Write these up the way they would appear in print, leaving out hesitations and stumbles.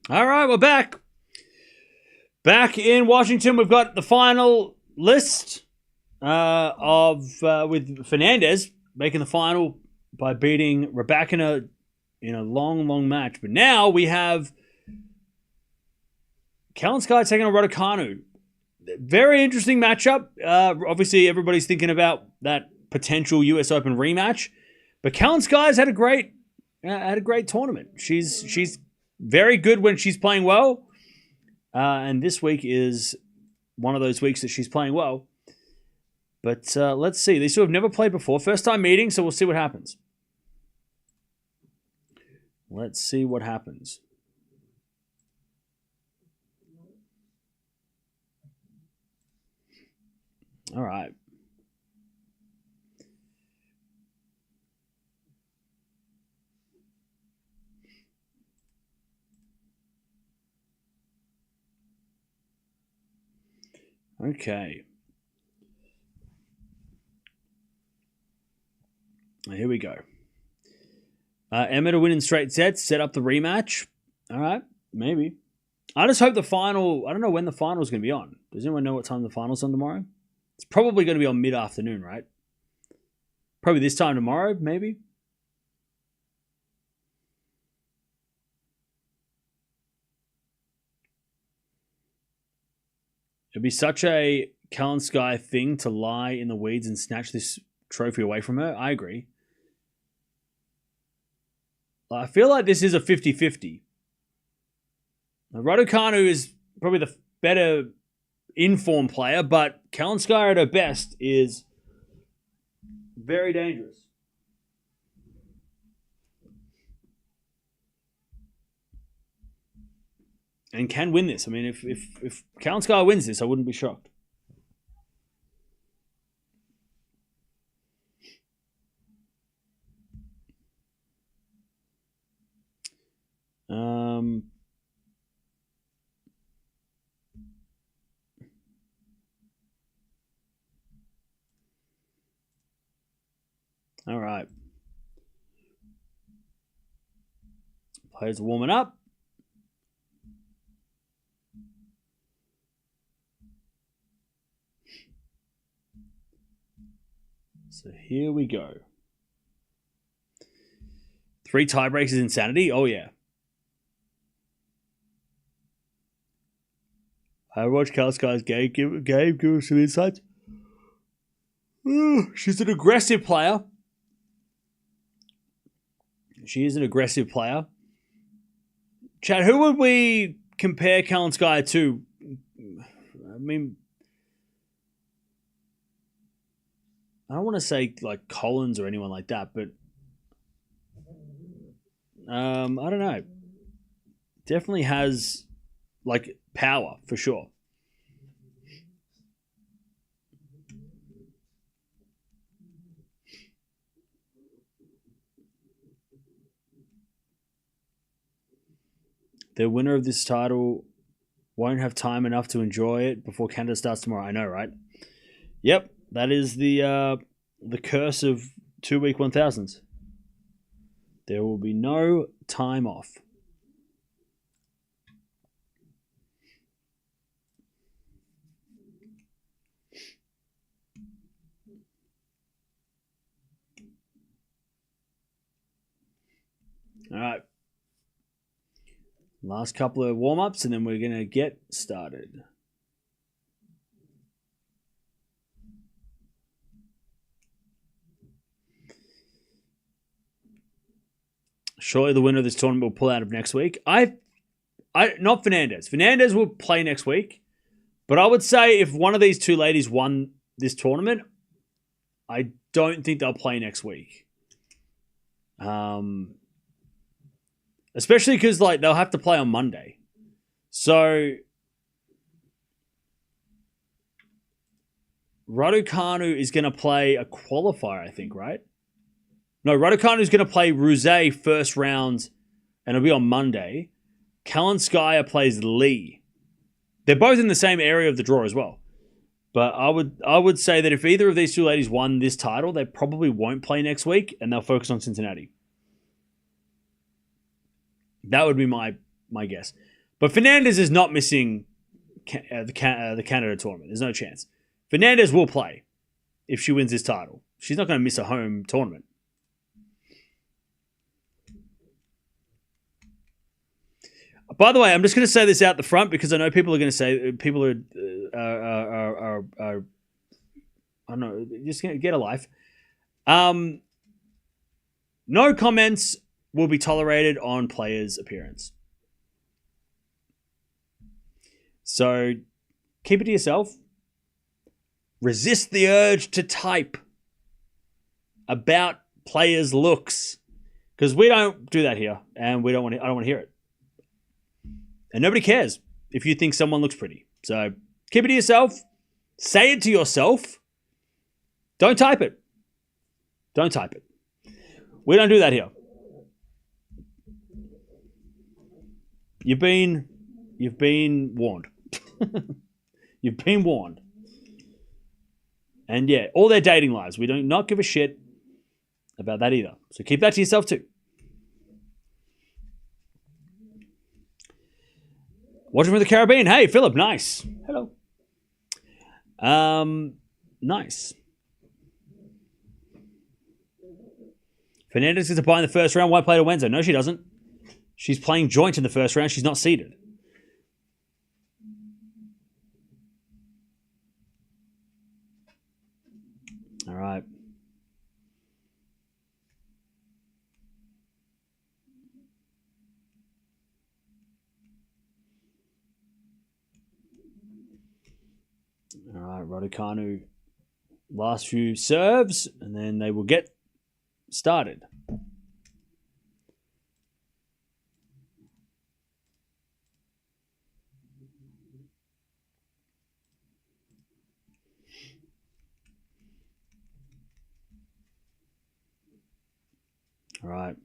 All right, we're back. Back in Washington, we've got the final list with Fernandez making the final by beating Raducanu in a long, long match. But now we have Kalinskaya taking on Raducanu. Very interesting matchup. Obviously, everybody's thinking about that potential US Open rematch. But Kalinskaya's had a great tournament. She's very good when she's playing well. And this week is one of those weeks that she's playing well. But let's see. These two have never played before. First time meeting, so we'll see what happens. Let's see what happens. All right. Okay. Here we go. Emma to win in straight sets, set up the rematch. All right, maybe. I just hope the final, I don't know when the final is going to be on. Does anyone know what time the final's on tomorrow? It's probably going to be on mid-afternoon, right? Probably this time tomorrow, maybe. It'd be such a Kalinskaya thing to lie in the weeds and snatch this trophy away from her. I agree. I feel like this is a 50-50. Raducanu is probably the better informed player, but Kalinskaya at her best is very dangerous. And can win this. I mean, if Kalinskaya wins this, I wouldn't be shocked. All right. Players are warming up. So here we go. 3 tiebreaks is insanity. Oh, yeah. I watched Kalinskaya's game. Give us some insights. She's an aggressive player. She is an aggressive player. Chad, who would we compare Kalinskaya to? I mean, I don't want to say like Collins or anyone like that, but I don't know. Definitely has like power for sure. The winner of this title won't have time enough to enjoy it before Canada starts tomorrow. I know, right? Yep, that is the curse of 2-week 1000s. There will be no time off. All right. Last couple of warm-ups, and then we're going to get started. Surely the winner of this tournament will pull out of next week. Not Fernandez. Fernandez will play next week. But I would say if one of these two ladies won this tournament, I don't think they'll play next week. Especially because like they'll have to play on Monday. So Raducanu is going to play a qualifier, I think, right? No, Raducanu is going to play Ruse first round, and it'll be on Monday. Kalinskaya plays Lee. They're both in the same area of the draw as well. But I would say that if either of these two ladies won this title, they probably won't play next week, and they'll focus on Cincinnati. That would be my guess. But Fernandez is not missing the Canada tournament. There's no chance. Fernandez will play if she wins this title. She's not going to miss a home tournament. By the way, I'm just going to say this out the front because I know people are going to say people are I don't know, just going to get a life. No comments will be tolerated on players' appearance. So keep it to yourself. Resist the urge to type about players' looks because we don't do that here, and I don't want to hear it. And nobody cares if you think someone looks pretty. So keep it to yourself. Say it to yourself. Don't type it. Don't type it. We don't do that here. You've been warned. You've been warned. And yeah, all their dating lives. We do not give a shit about that either. So keep that to yourself too. Watching from the Caribbean. Hey, Philip. Nice. Hello. Nice. Fernandez gets a bye in the first round. Why play to Wednesday? No, she doesn't. She's playing joint in the first round. She's not seeded. All right. All right, Raducanu, last few serves, and then they will get started. All right.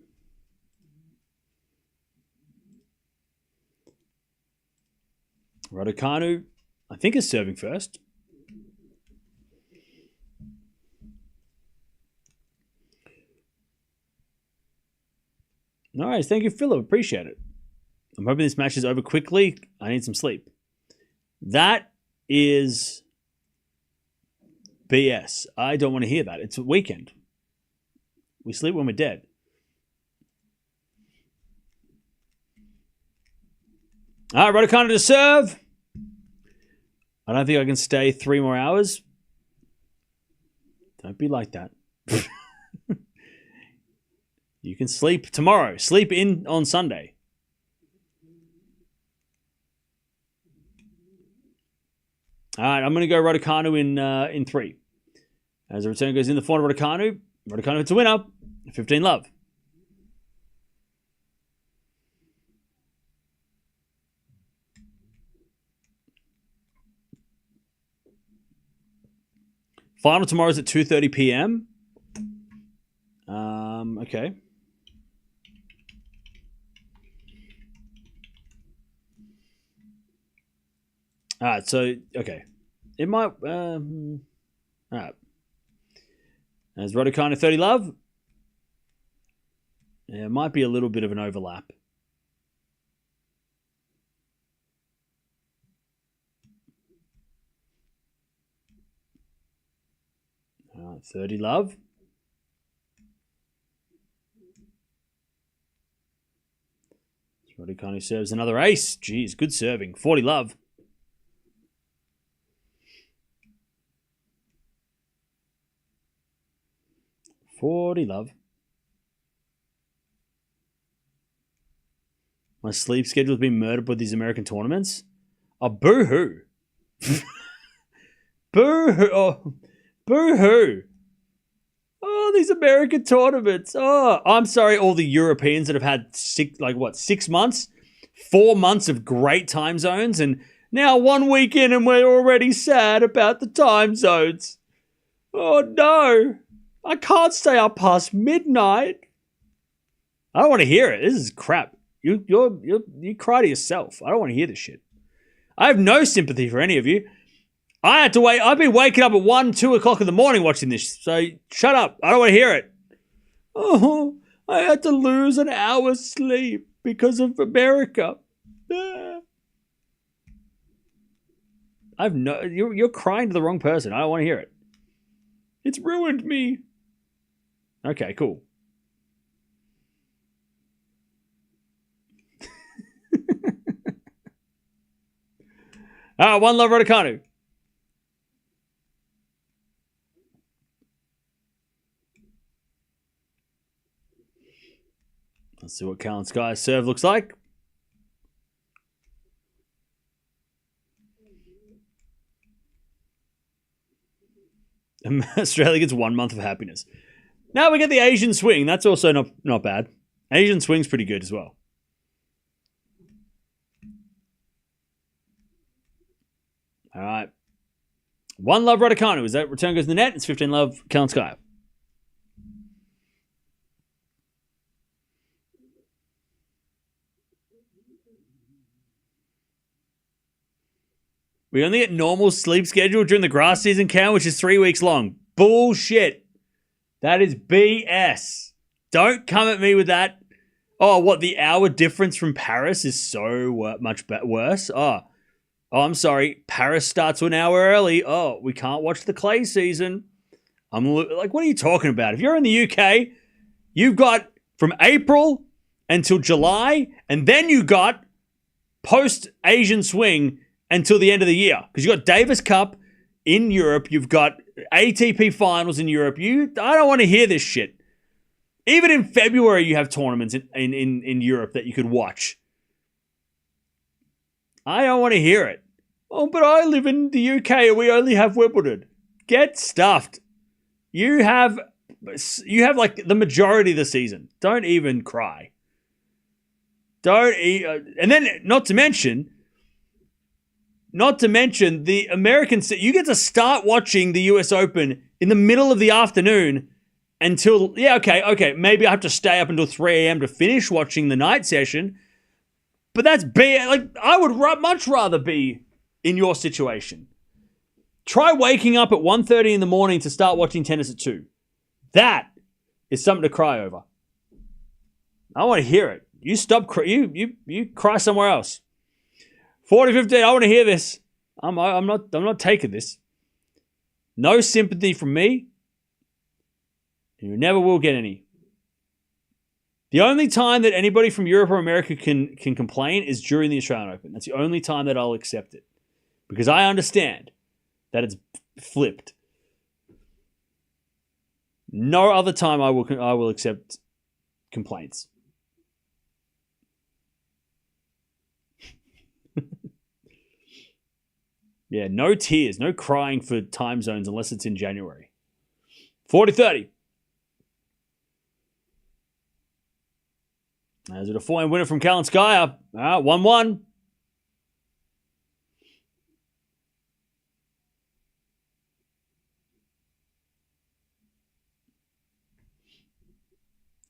Raducanu, I think, is serving first. All right, thank you, Philip. Appreciate it. I'm hoping this match is over quickly. I need some sleep. That is BS. I don't want to hear that. It's a weekend. We sleep when we're dead. All right, Raducanu to serve. I don't think I can stay 3 more hours. Don't be like that. You can sleep tomorrow. Sleep in on Sunday. All right, I'm going to go Raducanu in 3. As the return goes in the forehand, Raducanu hits a winner. 15 love. Final tomorrow is at 2:30 p.m. Okay. All right, so, okay. It might... all right. As Raducanu 30 love. Yeah, it might be a little bit of an overlap. All right, 30 love. Raducanu serves another ace. Jeez, good serving. 40 love. My sleep schedule's been murdered by these American tournaments. Oh, boo-hoo. Boo-hoo. Oh, boo-hoo. Oh, these American tournaments. Oh, I'm sorry, all the Europeans that have had 6 months? 4 months of great time zones, and now 1 week in and we're already sad about the time zones. Oh, no. I can't stay up past midnight. I don't want to hear it. This is crap. You cry to yourself. I don't want to hear this shit. I have no sympathy for any of you. I had to wait. I've been waking up at 1, 2 o'clock in the morning watching this. So shut up. I don't want to hear it. Oh, I had to lose an hour's sleep because of America. You're crying to the wrong person. I don't want to hear it. It's ruined me. Okay, cool. One love, Raducanu. Let's see what Kalinskaya's serve looks like. Australia gets 1 month of happiness. Now we get the Asian swing. That's also not bad. Asian swing's pretty good as well. All right. 1 love, Raducanu. As that return goes in the net, it's 15 love, Kalinskaya. We only get normal sleep schedule during the grass season, Cam, which is 3 weeks long. Bullshit. That is BS. Don't come at me with that. Oh, what? The hour difference from Paris is so much worse? Oh, I'm sorry. Paris starts 1 hour early. Oh, we can't watch the clay season. I'm like, what are you talking about? If you're in the UK, you've got from April until July, and then you got post-Asian swing until the end of the year. Because you've got Davis Cup in Europe. You've got ATP finals in Europe. I don't want to hear this shit. Even in February, you have tournaments in Europe that you could watch. I don't want to hear it. Oh, but I live in the UK and we only have Wimbledon. Get stuffed. You have like the majority of the season. Don't even cry. And then, not to mention the Americans. You get to start watching the US Open in the middle of the afternoon until, okay, maybe I have to stay up until 3 a.m. to finish watching the night session. But that's I would much rather be in your situation. Try waking up at 1:30 in the morning to start watching tennis at 2. That is something to cry over. I want to hear it. You stop. You cry somewhere else. 40-15. I want to hear this. I'm not taking this. No sympathy from me. You never will get any. The only time that anybody from Europe or America can complain is during the Australian Open. That's the only time that I'll accept it. Because I understand that it's flipped. No other time I will accept complaints. Yeah, no tears, no crying for time zones unless it's in January. 40-30. Is it a 4-game winner from Kalinskaya? 1-1.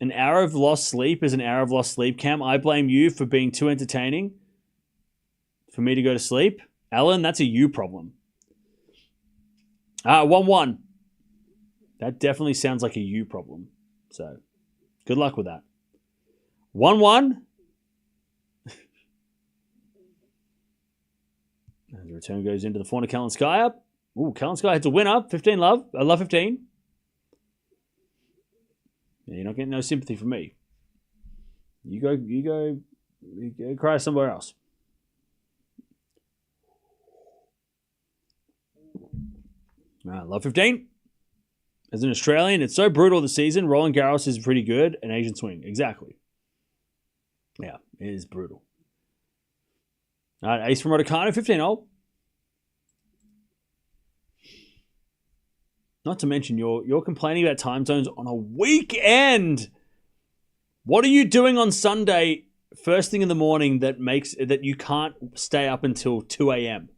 An hour of lost sleep is an hour of lost sleep, Cam. I blame you for being too entertaining for me to go to sleep. Alan, that's a you problem. 1-1. That definitely sounds like a you problem. So, good luck with that. 1-1. And the return goes into the corner, Kalinskaya. Ooh, Kalinskaya hits a winner. 15 love. I love 15. Yeah, you're not getting no sympathy from me. You go cry somewhere else. Love 15. As an Australian, it's so brutal this season. Roland Garros is pretty good. An Asian swing. Exactly. Yeah, it is brutal. All right, ace from Raducanu, 15-0. Not to mention, you're complaining about time zones on a weekend. What are you doing on Sunday, first thing in the morning, that you can't stay up until 2 a.m.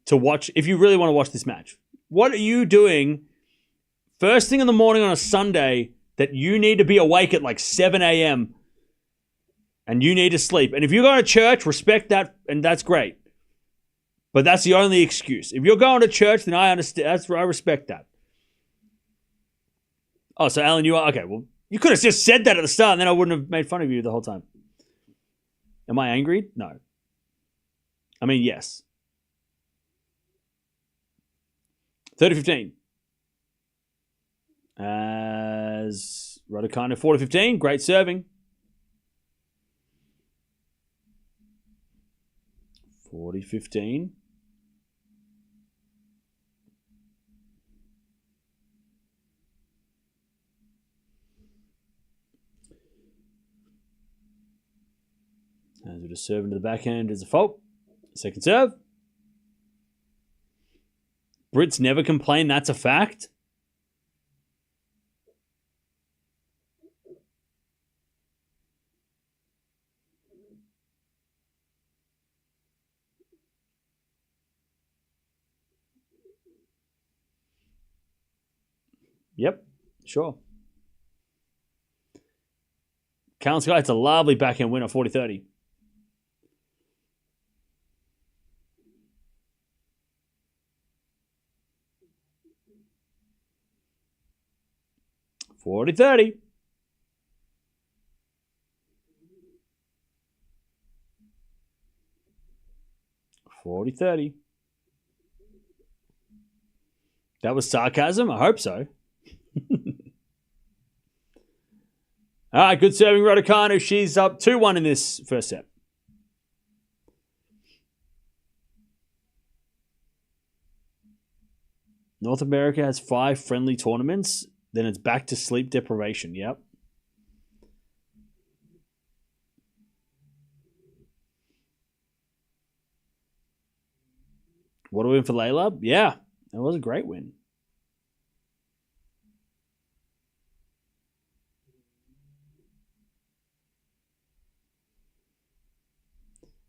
to watch, if you really want to watch this match? What are you doing first thing in the morning on a Sunday that you need to be awake at like 7 a.m. and you need to sleep? And if you go to church, respect that, and that's great. But that's the only excuse. If you're going to church, then I understand. I respect that. Oh, so Alan, you are okay. Well, you could have just said that at the start, and then I wouldn't have made fun of you the whole time. Am I angry? No. I mean, yes. 30-15. As Raducanu 40-15. Great serving. 40-15. As we just serve into the backhand is a fault. Second serve. Brits never complain. That's a fact. Yep, sure. Kalinskaya, it's a lovely backhand winner, 40-30. $40-30. $40-30. That was sarcasm? I hope so. All right, good serving, Raducanu. She's up 2-1 in this first set. North America has 5 friendly tournaments. Then it's back to sleep deprivation. Yep. What a win for Layla. Yeah, that was a great win.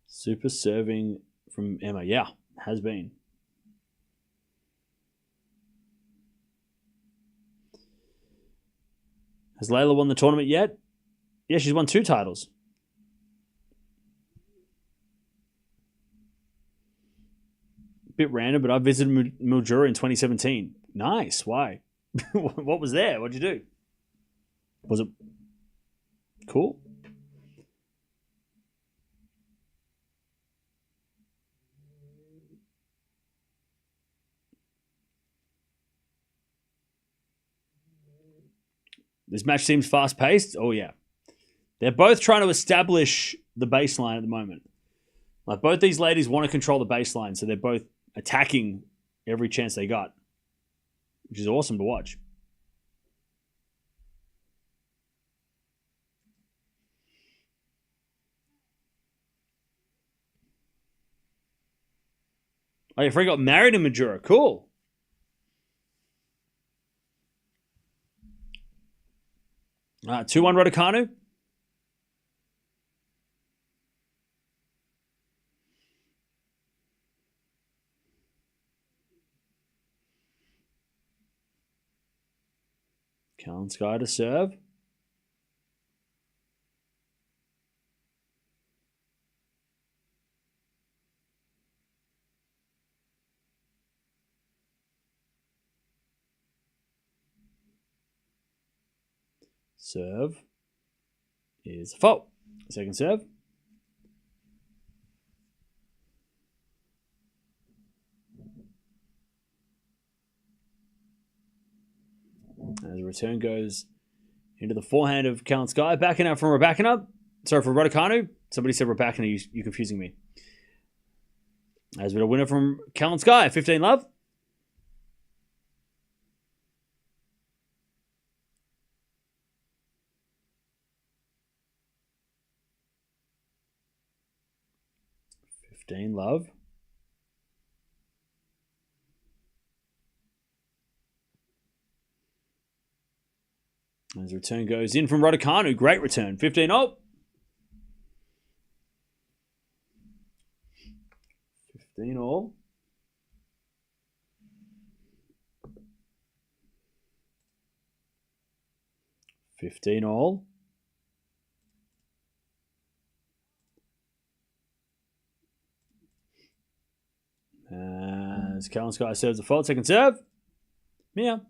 Super serving from Emma. Yeah, has been. Has Layla won the tournament yet? Yeah, she's won 2 titles. Bit random, but I visited Mildura in 2017. Nice. Why? What was there? What'd you do? Was it cool? This match seems fast-paced. Oh, yeah. They're both trying to establish the baseline at the moment. Like, both these ladies want to control the baseline, so they're both attacking every chance they got, which is awesome to watch. Oh, your friend got married in Mildura. Cool. All right, 2-1 Raducanu. Kalinskaya to serve. Serve is a fault. Second serve. As the return goes into the forehand of Kalinskaya. Backing up from Raducanu. Sorry, for Raducanu. Somebody said Raducanu. You're confusing me. As we have a winner from Kalinskaya. 15 love. Love. As the return goes in from Raducanu. Great return. 15-0. 15-all. As Kalinskaya serves the fault. Second serve. Mia.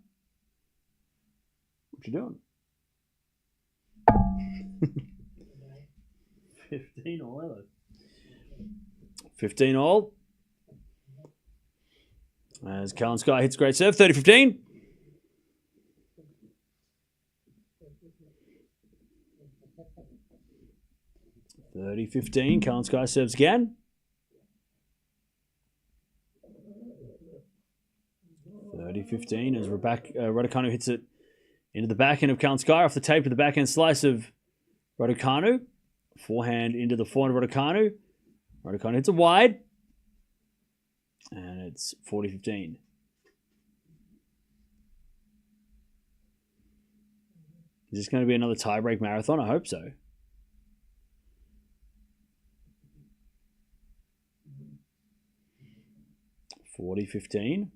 What you doing? 15-all. 15-all. As Kalinskaya hits great serve, 30-15. Kalinskaya serves again. 30-15 as Raducanu hits it into the backhand of Kalinskaya off the tape to the backhand slice of Raducanu. Forehand into the forehand of Raducanu. Raducanu hits it wide. And it's 40-15. Is this going to be another tiebreak marathon? I hope so. $40-15.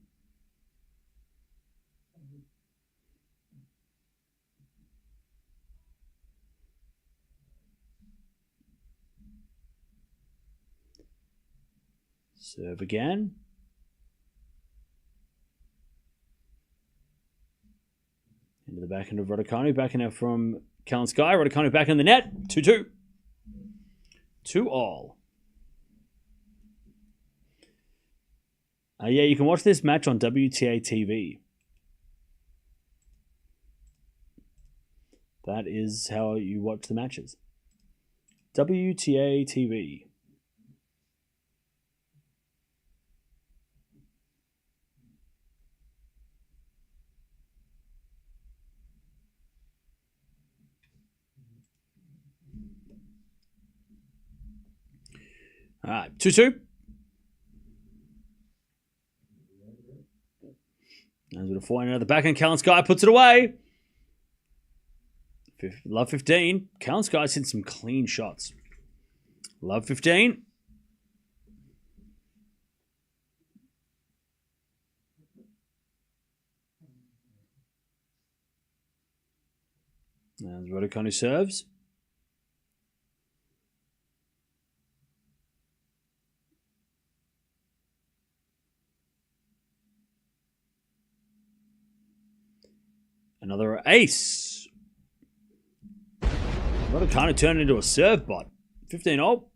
Serve again. Into the backhand of Raducanu. Backhand out from Kalinskaya. Raducanu back in the net. 2-2. 2-all. Yeah, you can watch this match on WTA TV. That is how you watch the matches. WTA TV. All right, 2-2. As with a forehand out the backhand, Kalinskaya puts it away. Love 15. Kalinskaya's hit some clean shots. Love 15. As Raducanu serves. Another ace. Raducanu turned into a serve bot. 15-all.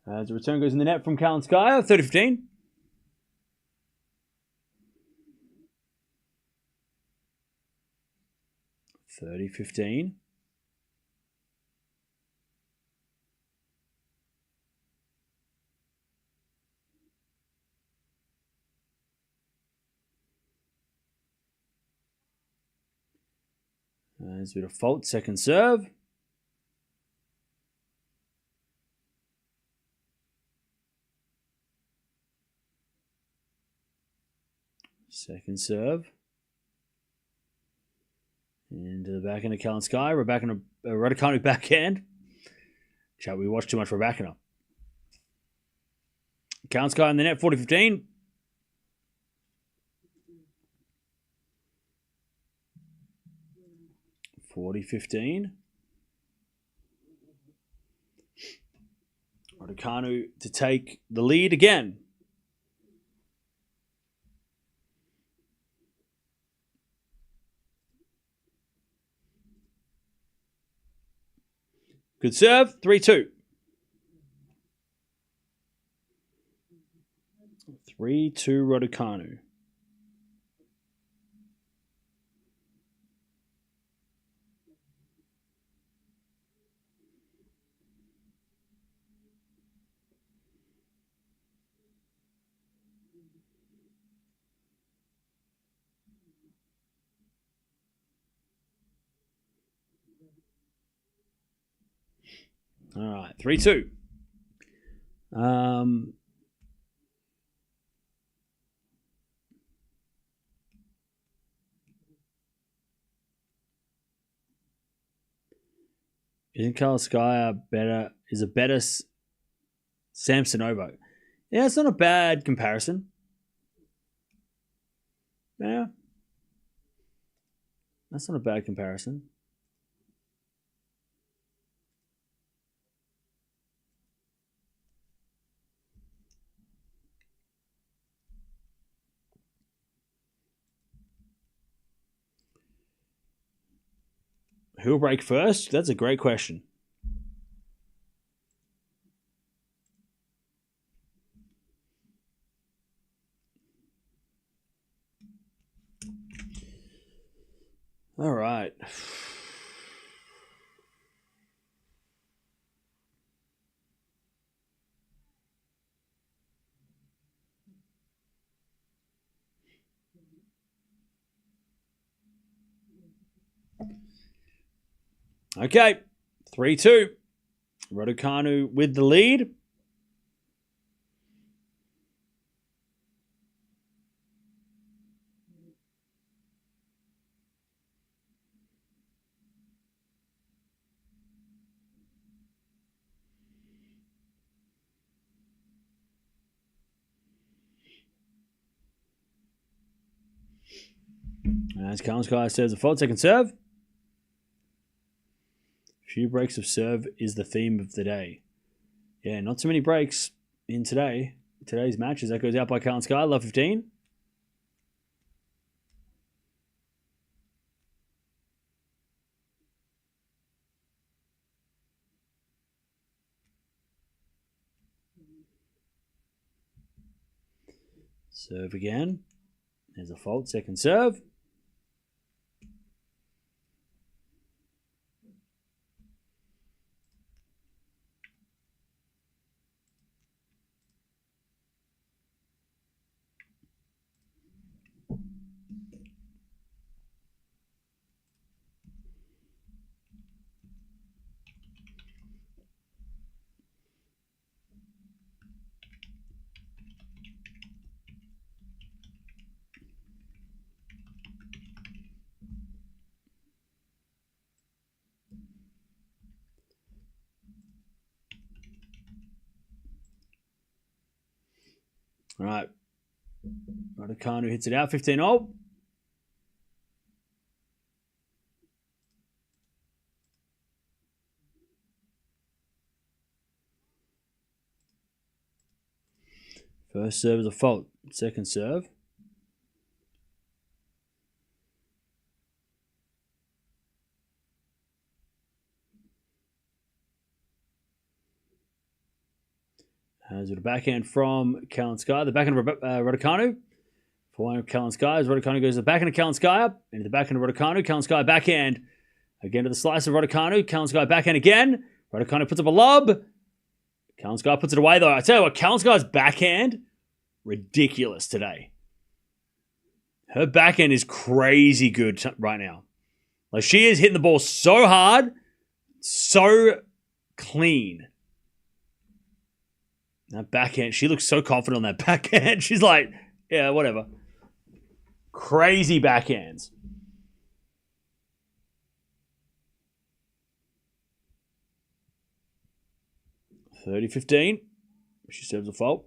As the return goes in the net from Kalinskaya, 30-15. There's a bit of fault, second serve. Second serve. Into the backhand of Kalinskaya. Raducanu backhand. Chat, we watched too much Raducanu. Kalinskaya in the net, 40-15. Raducanu to take the lead again. Good serve, 3-2. 3-2 Raducanu. All right, 3-2. Isn't Kalinskaya better? Is a better Samsonova? Yeah, it's not a bad comparison. Yeah, that's not a bad comparison. Who'll break first? That's a great question. All right. Okay. 3-2. Raducanu with the lead. As Kalinskaya serves a fault, second serve. Few breaks of serve is the theme of the day. Yeah, not too many breaks in today's matches. That goes out by Kalinskaya, love 15. Serve again. There's a fault, second serve. All right. Raducanu hits it out, 15-0. First serve is a fault. Second serve. Has it a backhand from Kalinskaya. The backhand of Raducanu. For one of Kalinskaya, as Raducanu goes to the backhand of Kalinskaya. Into the backhand of Raducanu. Kalinskaya backhand. Again to the slice of Raducanu. Kalinskaya backhand again. Raducanu puts up a lob. Kalinskaya puts it away though. I tell you what, Kalinskaya's backhand, ridiculous today. Her backhand is crazy good right now. Like, she is hitting the ball so hard, so clean. That backhand, she looks so confident on that backhand. She's like, yeah, whatever. Crazy backhands. (30-15). She serves a fault.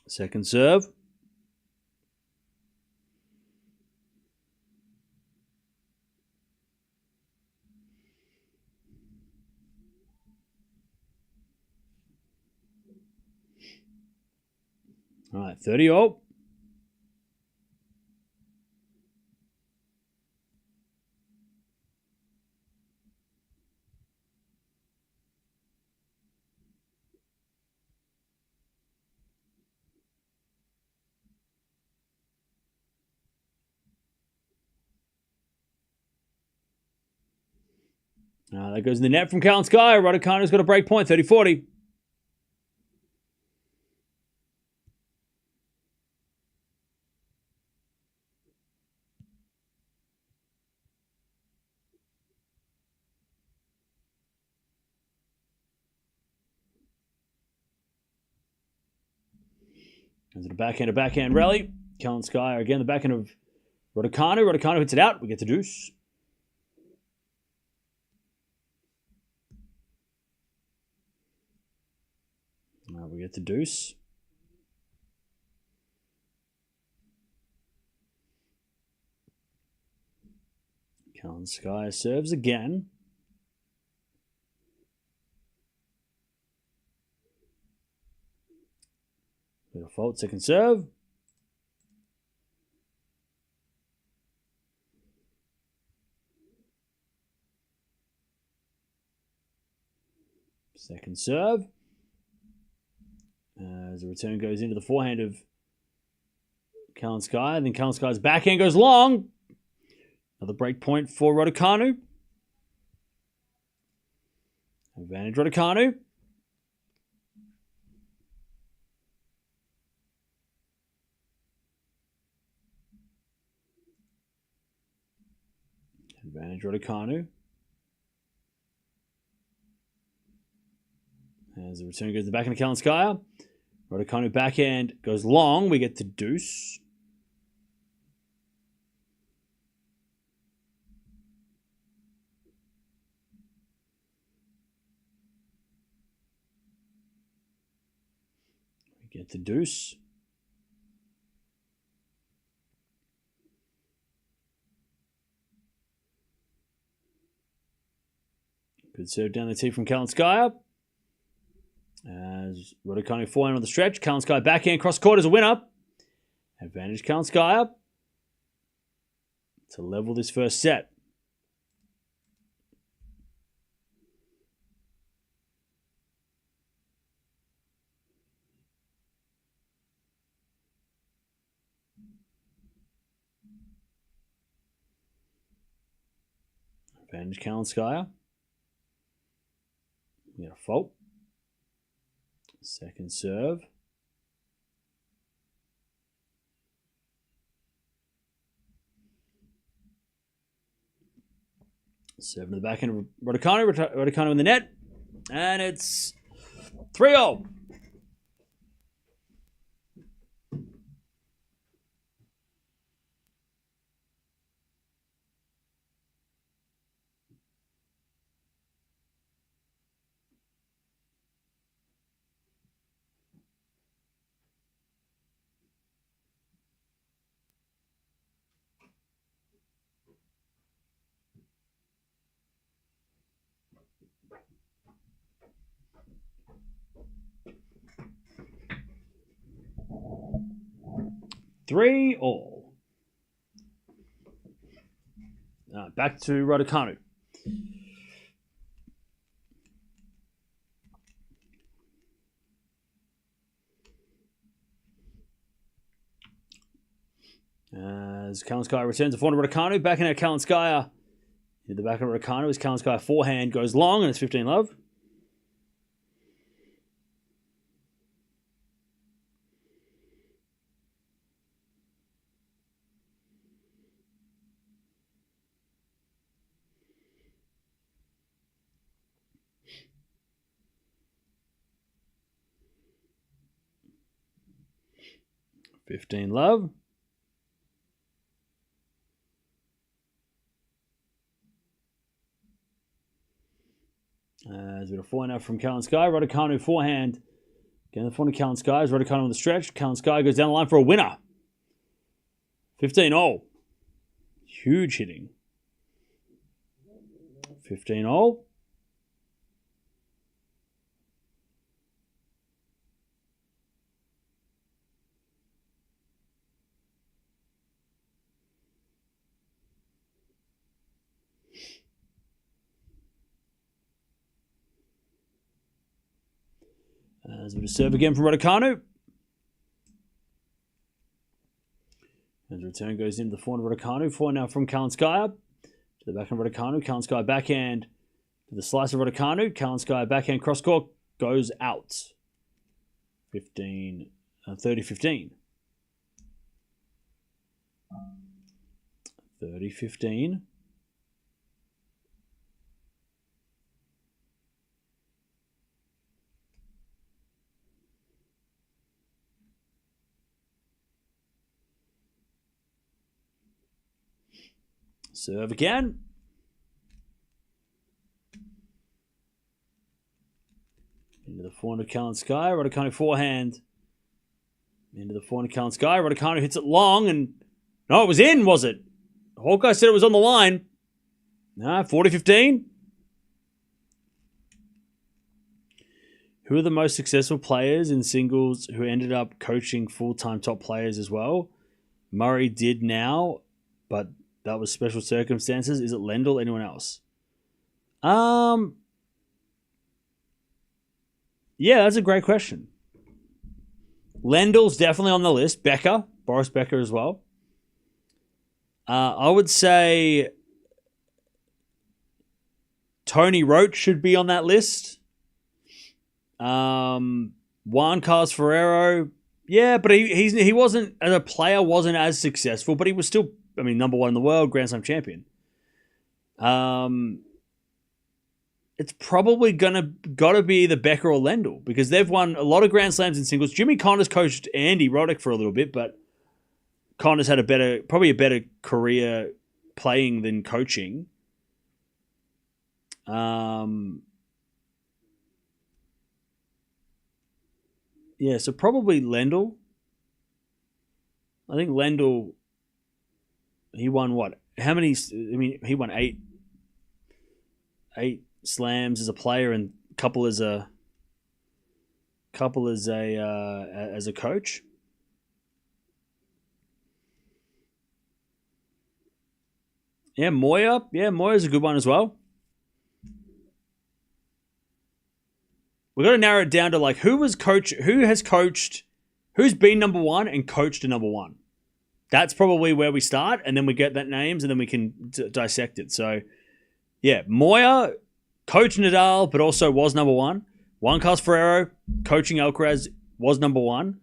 Second serve. All right, 30-0. That goes in the net from Kalinskaya. Raducanu's got a break point, 30-40. Comes to a backhand rally. Kalinskaya again, the backhand of Raducanu. Raducanu hits it out. We get the deuce. We get the deuce. Kalinskaya serves again. With a fault, second serve. Second serve. As the return goes into the forehand of Kalinskaya. Then Kalinskaya's backhand goes long. Another break point for Raducanu. Advantage Raducanu. Advantage Raducanu. As the return goes to the backhand of Kalinskaya. Raducanu backhand goes long. We get to deuce. We get to deuce. Good serve down the tee from Kalinskaya. As Raducanu forehand on the stretch. Kalinskaya backhand cross court as a winner. Advantage Kalinskaya to level this first set. Advantage Kalinskaya. We got a fault. Second serve. Serve to the backhand of Raducanu. Raducanu in the net. And it's 3-0. Three all. Back to Raducanu. As Kalinskaya returns the forehand to Raducanu. Backing out Kalinskaya. In the back of Raducanu as Kalinskaya forehand goes long and it's 15-love. $15-love. As we got a forehand out from Kalinskaya. Raducanu forehand. Again, the forehand of Kalinskaya. As Raducanu on the stretch. Kalinskaya goes down the line for a winner. 15-all. Huge hitting. 15-all. As we serve again from Raducanu. And the return goes into the forehand of Raducanu. Forehand now from Kalinskaya. To the backhand of Raducanu. Kalinskaya backhand to the slice of Raducanu. Kalinskaya backhand cross court goes out. 30-15. 30-15. Serve again. Into the forehand of Kalinskaya. Raducanu forehand. Into the forehand of Kalinskaya. Raducanu hits it long and... No, it was in, was it? Hawkeye said it was on the line. No, 40-15. Who are the most successful players in singles who ended up coaching full-time top players as well? Murray did now, but that was special circumstances. Is it Lendl? Anyone else? Yeah, that's a great question. Lendl's definitely on the list. Becker, Boris Becker as well. I would say Tony Roach should be on that list. Juan Carlos Ferrero, yeah, but he wasn't, as a player, wasn't as successful, but he was still, I mean, number one in the world, Grand Slam champion. It's probably gotta be the Becker or Lendl because they've won a lot of Grand Slams in singles. Jimmy Connors coached Andy Roddick for a little bit, but Connors had probably a better career playing than coaching. Yeah, so probably Lendl. I think Lendl, he won what? How many? I mean, he won eight slams as a player and a couple as a coach. Yeah, Moya. Yeah, Moya's a good one as well. We've got to narrow it down to like who has coached, who's been number one and coached a number one. That's probably where we start, and then we get that names, and then we can dissect it. So, yeah, Moya, coach Nadal, but also was number one. Juan Carlos Ferrero, coaching Alcaraz, was number one.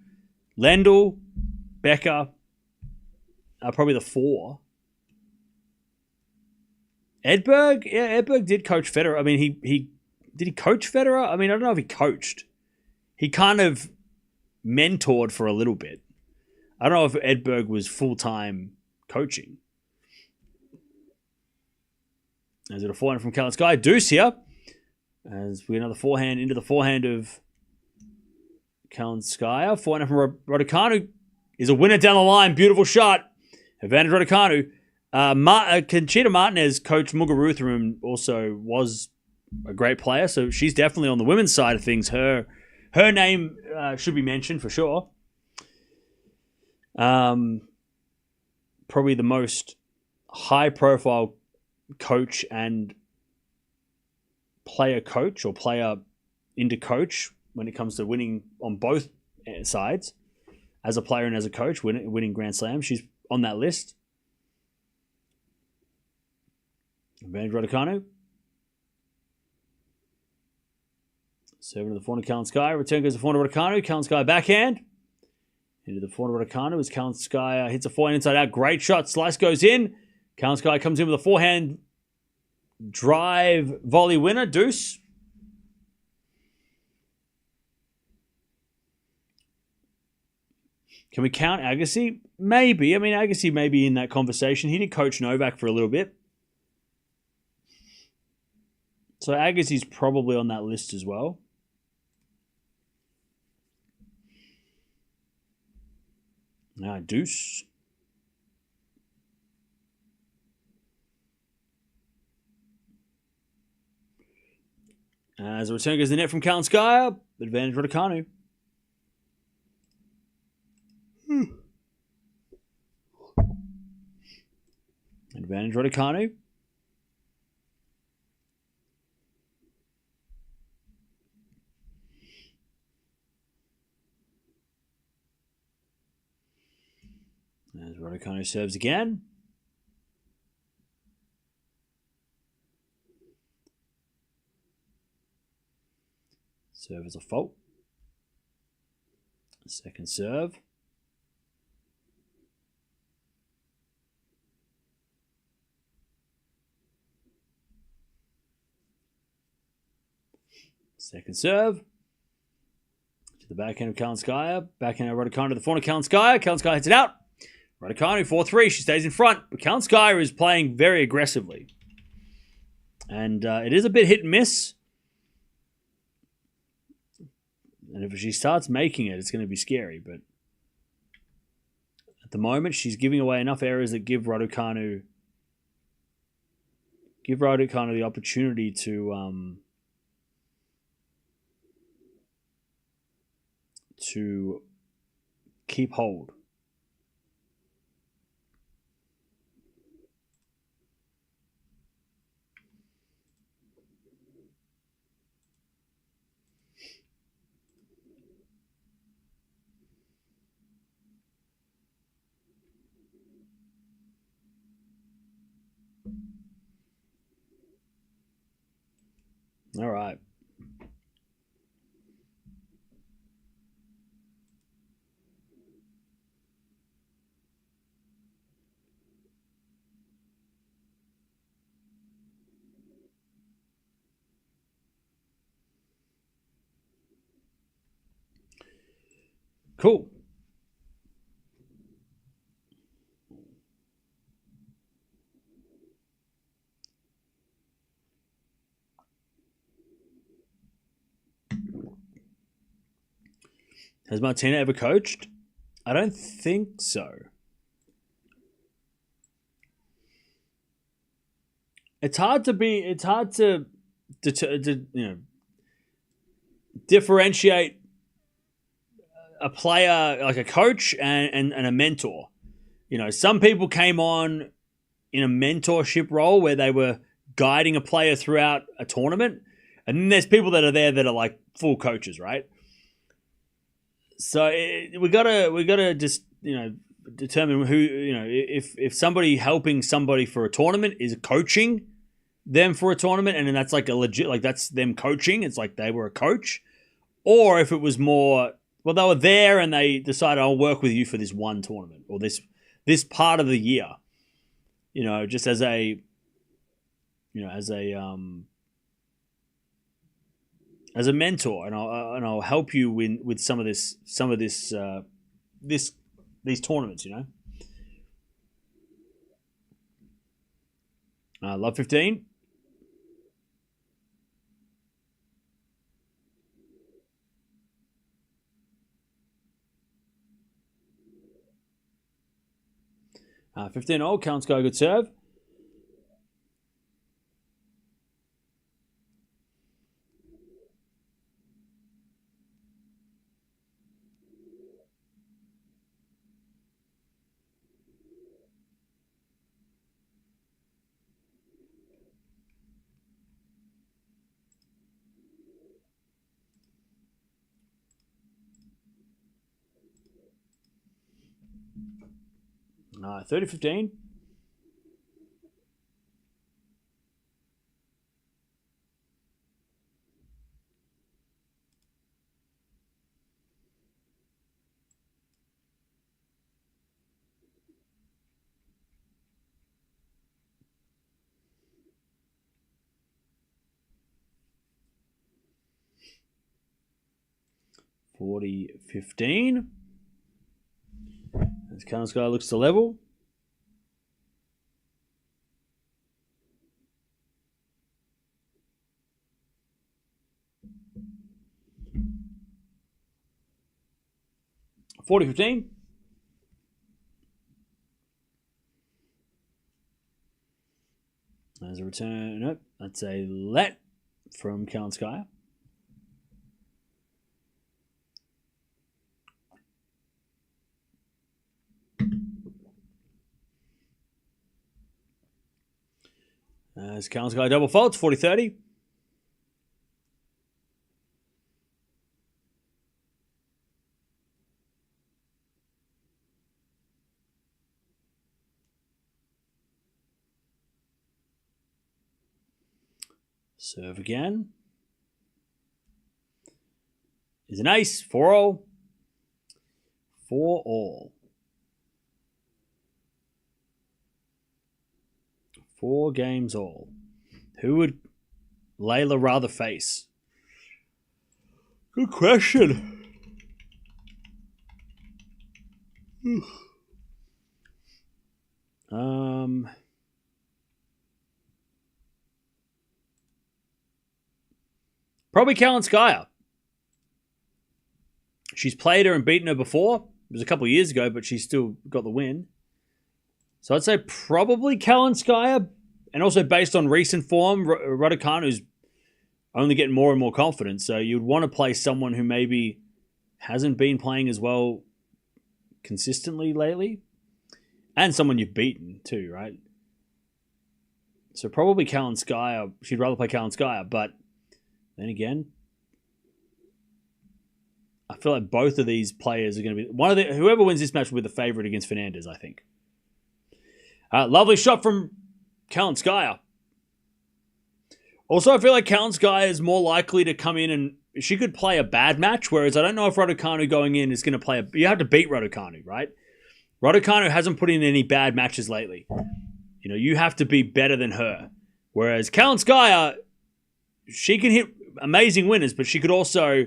Lendl, Becker, probably the four. Edberg, yeah, Edberg did coach Federer. I mean, he did he coach Federer? I mean, I don't know if he coached. He kind of mentored for a little bit. I don't know if Edberg was full-time coaching. Is it a forehand from Kalinskaya? Deuce here. As we get another forehand into the forehand of Kalinskaya. Forehand from Raducanu is a winner down the line. Beautiful shot. Advantage Raducanu. Conchita Martinez coached Muguruza and also was a great player, so she's definitely on the women's side of things. Her name should be mentioned for sure. Probably the most high-profile coach and player coach or player into coach when it comes to winning on both sides, as a player and as a coach, winning Grand Slam. She's on that list. Advantage Raducanu. Serving to the forehand of Kalinskaya. Return goes to the forehand of Raducanu. Kalinskaya backhand. Into the forehand of Raducanu as Kalinskaya hits a forehand inside out. Great shot. Slice goes in. Kalinskaya comes in with a forehand drive volley winner. Deuce. Can we count Agassi? Maybe. I mean, Agassi may be in that conversation. He did coach Novak for a little bit. So Agassi's probably on that list as well. Deuce. As the return goes to the net from Kalinskaya, advantage Raducanu. Advantage Raducanu. As Raducanu serves again. Serve is a fault. Second serve. Second serve. To the backhand of Kalinskaya. Backhand of Raducanu to the forehand of Kalinskaya. Kalinskaya hits it out. Raducanu 4-3. She stays in front. But Kalinskaya is playing very aggressively. And it is a bit hit and miss. And if she starts making it, it's going to be scary. But at the moment, she's giving away enough errors that give Raducanu the opportunity to keep hold. All right. Cool. Has Martina ever coached? I don't think so. It's hard to differentiate a player like a coach and a mentor. Some people came on in a mentorship role where they were guiding a player throughout a tournament, and then there's people that are there that are like full coaches, right? So we gotta just determine who if somebody helping somebody for a tournament is coaching them for a tournament, and then that's like a legit, like that's them coaching. It's like they were a coach, or if it was more, well, they were there and they decided I'll work with you for this one tournament or this part of the year, just as a mentor, and I'll help you with some of these tournaments, Love 15. 15-0, Kalinskaya, good serve. Uh, 30-15. (40-15). As Kalinskaya looks to level. (40-15). There's a return. Nope, that's a let from Kalinskaya. As Kalinskaya double faults, 40-30. Serve again. Is an ace. 4-all. 4-all. 4 games all. Who would Layla rather face? Good question. Probably Kalinskaya. She's played her and beaten her before. It was a couple of years ago, but she's still got the win. So I'd say probably Kalinskaya, and also based on recent form, Raducanu's only getting more and more confident. So you'd want to play someone who maybe hasn't been playing as well consistently lately, and someone you've beaten too, right? So probably Kalinskaya. She'd rather play Kalinskaya, but then again, I feel like both of these players are going to be whoever wins this match will be the favorite against Fernandez, I think. Lovely shot from Kalinskaya. Also, I feel like Kalinskaya is more likely to come in and she could play a bad match, whereas I don't know if Raducanu going in is going to play you have to beat Raducanu, right? Raducanu hasn't put in any bad matches lately. You know, you have to be better than her. Whereas Kalinskaya, she can hit amazing winners, but she could also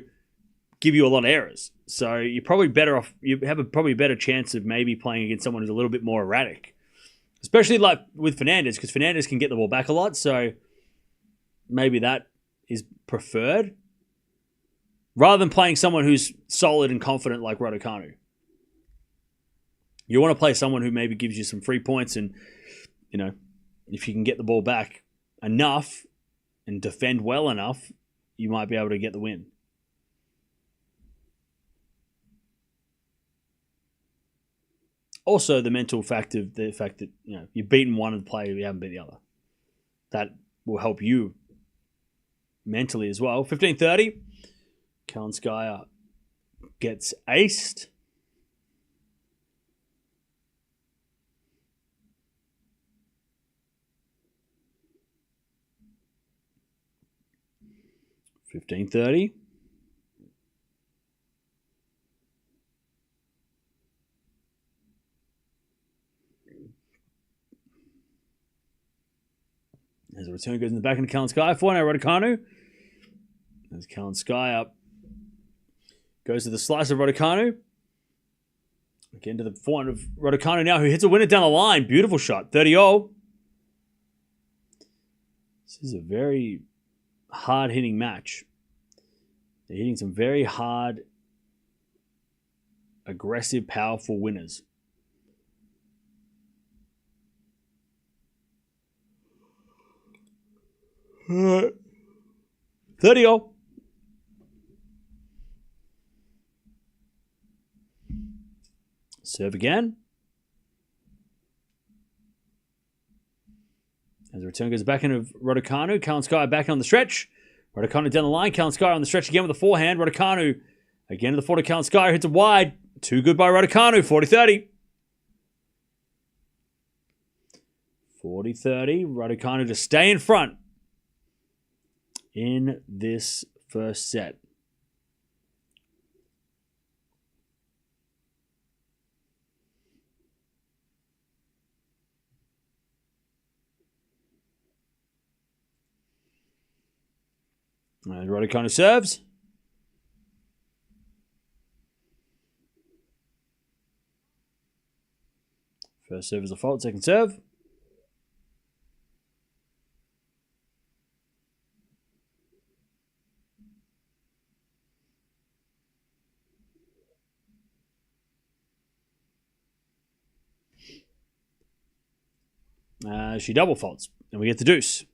give you a lot of errors. So you're probably better off, you have a probably better chance of maybe playing against someone who's a little bit more erratic. Especially like with Fernandez, because Fernandez can get the ball back a lot, so maybe that is preferred. Rather than playing someone who's solid and confident like Raducanu. You want to play someone who maybe gives you some free points and, you know, if you can get the ball back enough and defend well enough, you might be able to get the win. Also, the mental fact of the fact that, you know, you've beaten one of the players, you haven't beat the other. That will help you mentally as well. 15:30. Kalinskaya gets aced. $15.30. As the return goes in the back into Kalinskaya. 4-0 Raducanu. As Kalinskaya goes to the slice of Raducanu. Again to the forehand of Raducanu now, who hits a winner down the line. Beautiful shot. 30-0. This is a very hard-hitting match. They're hitting some very hard, aggressive, powerful winners. All right. 30-0. Serve again. As the return goes back into Raducanu. Kalinskaya back on the stretch. Raducanu down the line. Kalinskaya on the stretch again with a forehand. Raducanu again to the forehand. Kalinskaya hits it wide. Too good by Raducanu. 40-30. 40-30. Raducanu to stay in front in this first set. And Raducanu serves. First serve is a fault. Second serve. She double faults, and we get the deuce.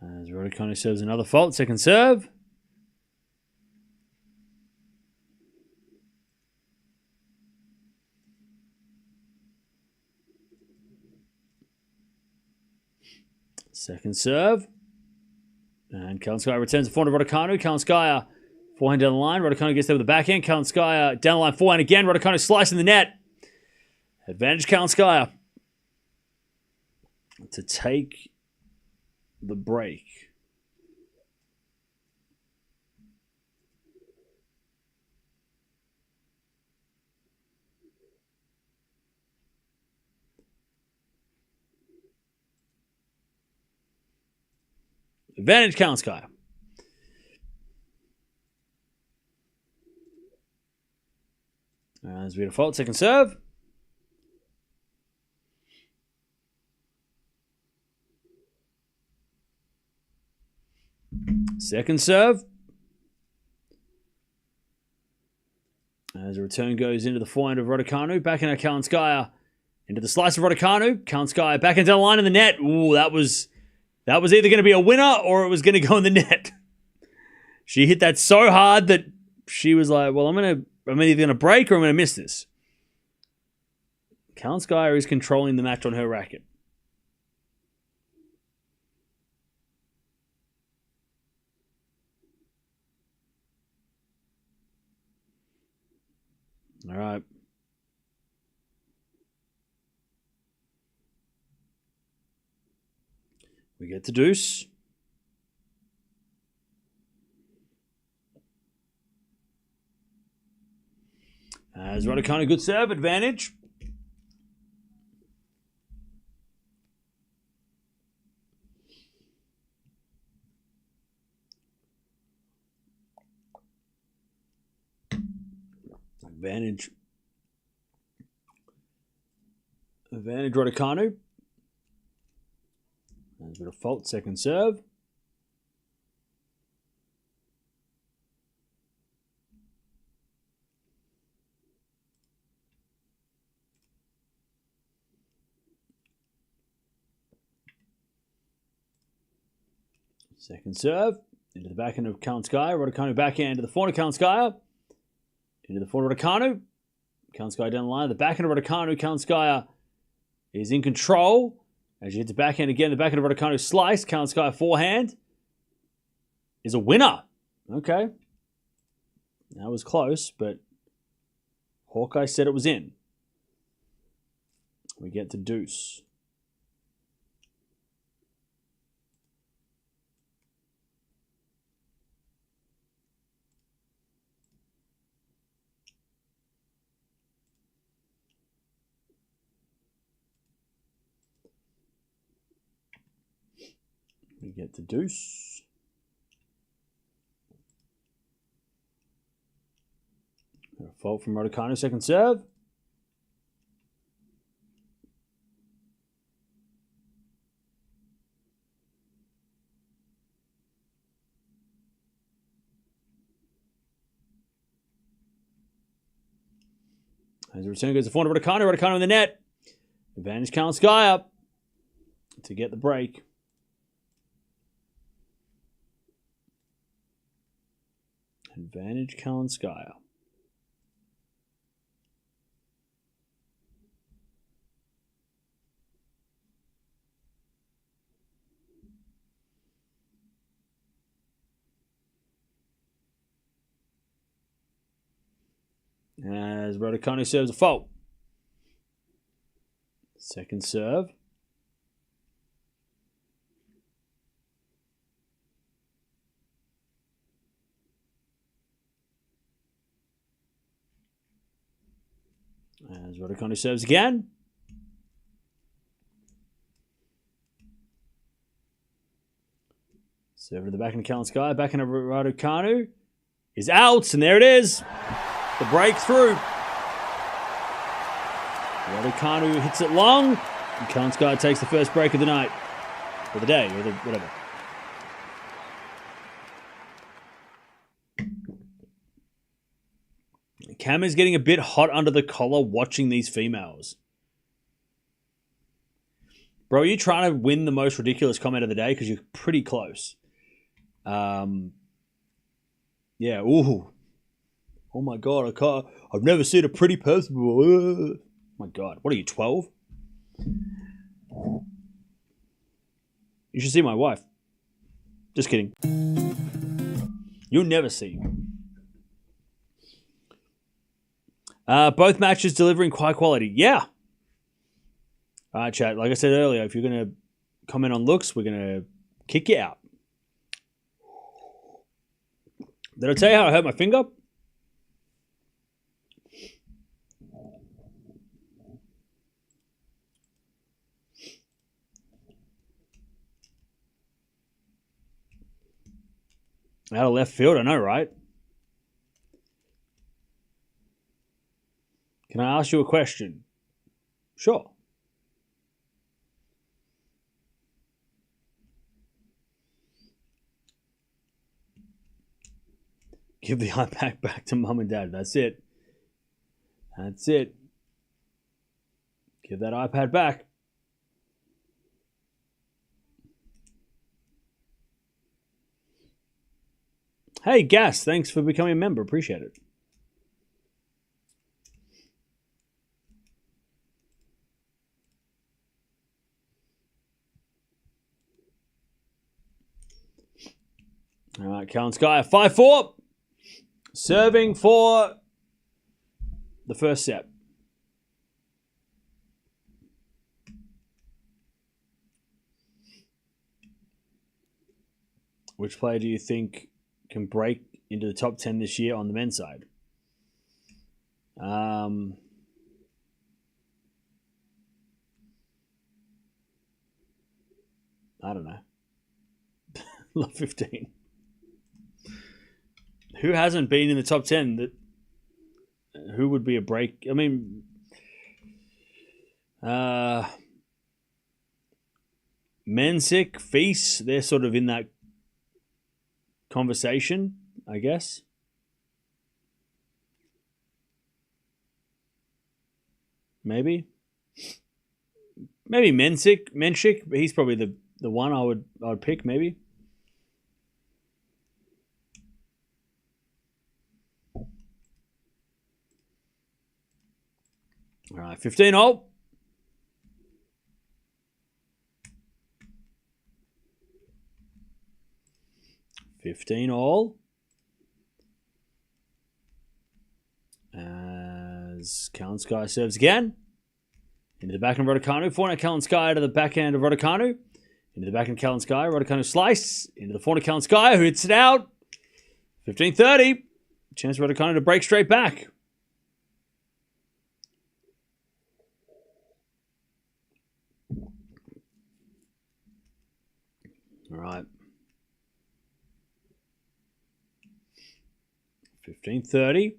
As Raducanu serves another fault, second serve. Second serve. And Kalinskaya returns the forehand to Raducanu. Kalinskaya forehand down the line. Raducanu gets there with the backhand. Kalinskaya down the line forehand again. Raducanu slicing the net. Advantage Kalinskaya to take the break. Advantage Kalinskaya. As we default, second serve. Second serve. As a return goes into the forehand of Raducanu. Back into Kalinskaya. Into the slice of Raducanu. Kalinskaya back into the line in the net. Ooh, that was either going to be a winner or it was going to go in the net. She hit that so hard that she was like, well, I'm going to I'm either going to break or I'm going to miss this. Kalinskaya is controlling the match on her racket. All right. We get to deuce. As Raducanu, good serve, advantage. Advantage Raducanu. There's a bit of fault, second serve. Second serve. Into the backhand of Kalinskaya. Raducanu backhand to the forehand of Kalinskaya. Into the forehand of Raducanu. Kalinskaya down the line. The backhand of Raducanu. Kalinskaya is in control. As she hits the backhand again, the backhand of Raducanu slice. Kalinskaya forehand is a winner. Okay. That was close, but Hawkeye said it was in. We get to deuce. We get to deuce. A fault from Raducanu, second serve. As the return goes to forehand of Raducanu. Raducanu in the net. Advantage Kalinskaya to get the break. Advantage Kalinskaya. As Raducanu serves a fault. Second serve. As Raducanu serves again. Serve to the backhand of Kalinskaya. Backhand of Raducanu is out, and there it is. The breakthrough. Raducanu hits it long, and Kalinskaya takes the first break of the night. Or the day, or the whatever. Cam is getting a bit hot under the collar watching these females. Bro, are you trying to win the most ridiculous comment of the day? Because you're pretty close. Yeah, ooh. Oh my God, I've never seen a pretty person before. Oh my God, what are you, 12? You should see my wife. Just kidding. You'll never see. Both matches delivering high quality. Yeah. All right, chat. Like I said earlier, if you're going to comment on looks, we're going to kick you out. Did I tell you how I hurt my finger? Out of left field, I know, right? Can I ask you a question? Sure. Give the iPad back to mum and dad. That's it. That's it. Give that iPad back. Hey, Gas, thanks for becoming a member. Appreciate it. All right, Kalinskaya, 5-4. Serving for the first set. Which player do you think can break into the top 10 this year on the men's side? I don't know. Love 15. Who hasn't been in the top 10? That who would be a break? I mean, Mensick, Feast, they're sort of in that conversation, I guess. Maybe Mensick, but he's probably the one I would pick, maybe. All right, 15 all. As Kalinskaya serves again. Into the backhand of Raducanu. Forehand Kalinskaya to the backhand of Raducanu. Into the backhand Kalinskaya. Raducanu slice. Into the forehand Kalinskaya, who hits it out. 15-30. Chance for Raducanu to break straight back. All right. 15-30.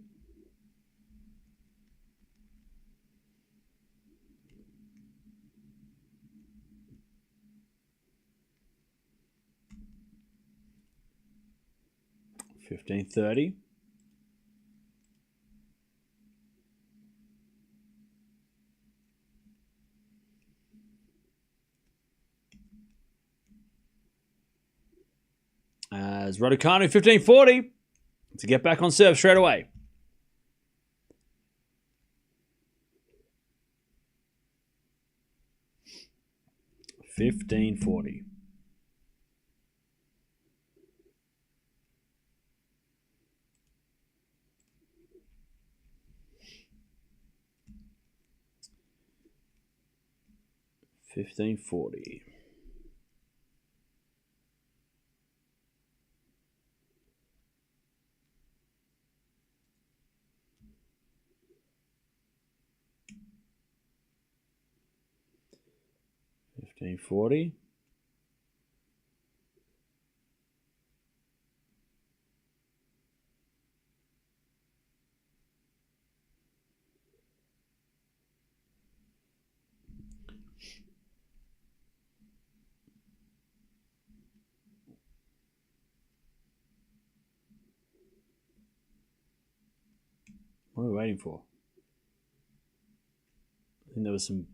As Raducanu, 15-40. To get back on serve straight away. $15.40. $15.40. $15.40. What are we waiting for? I think there was some,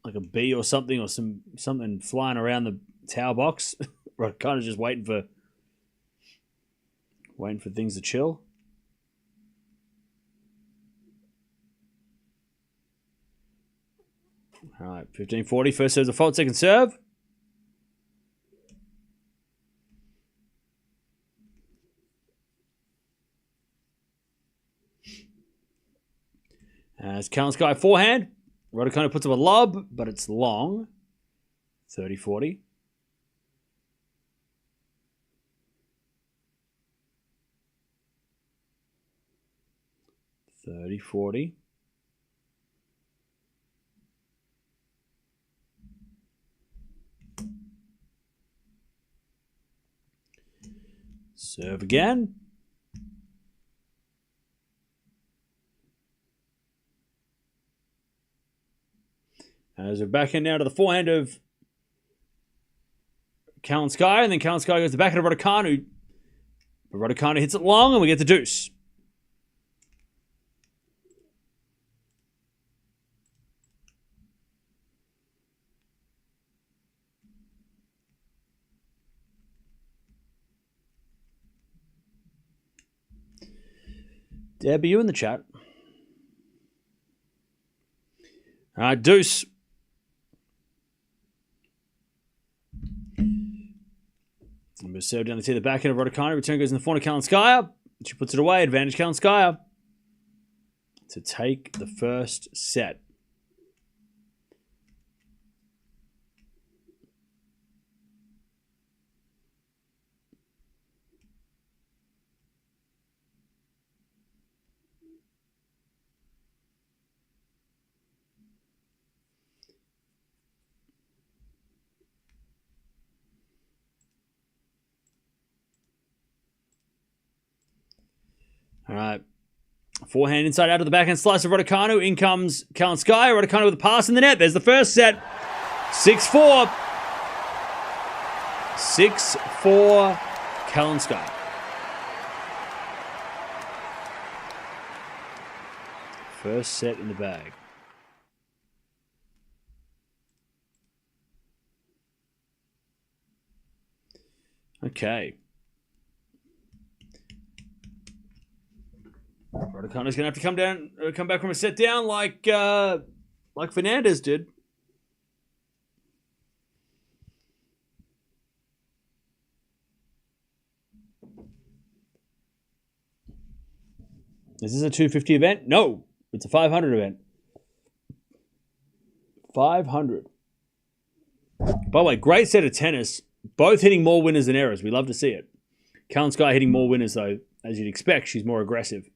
like a bee or something, or something flying around the tower box. Right, kind of just waiting for things to chill. All right, 15-40. First serve's a fault, second serve. As Kalinskaya forehand. Raducanu puts up a lob, but it's long. 30-40. Serve again. As we're back in now to the forehand of Kalinskaya, and then Kalinskaya goes to the backhand of Raducanu. But Raducanu hits it long, and we get the deuce. Deb, are you in the chat? All right, deuce. Number serve down the tee, the backhand of Raducanu. Return goes in the front of Kalinskaya. She puts it away. Advantage Kalinskaya to take the first set. All right. Forehand inside out of the backhand slice of Raducanu. In comes Kalinskaya. Raducanu with a pass in the net. There's the first set. 6-4. 6-4 Kalinskaya. First set in the bag. Okay. Raducanu's gonna have to come back from a set down like Fernandez did. Is this a 250 event? No, it's a 500 event. 500. By the way, great set of tennis. Both hitting more winners than errors. We love to see it. Kalinskaya hitting more winners though, as you'd expect. She's more aggressive.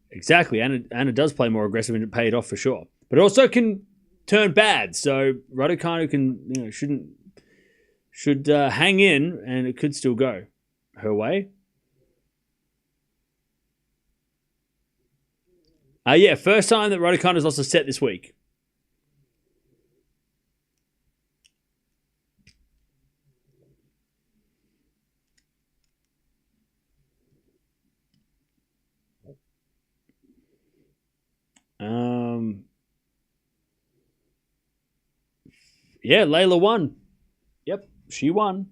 Exactly. Anna does play more aggressive and it paid off for sure. But it also can turn bad. So Raducanu can, should hang in and it could still go her way. Yeah, first time that Raducanu's lost a set this week. Yeah, Layla won. Yep, she won.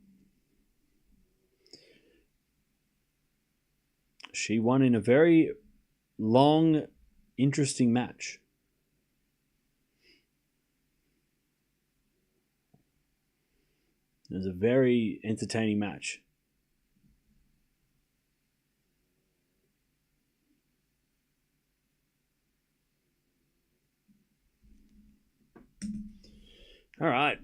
She won in a very long, interesting match. It was a very entertaining match. All right.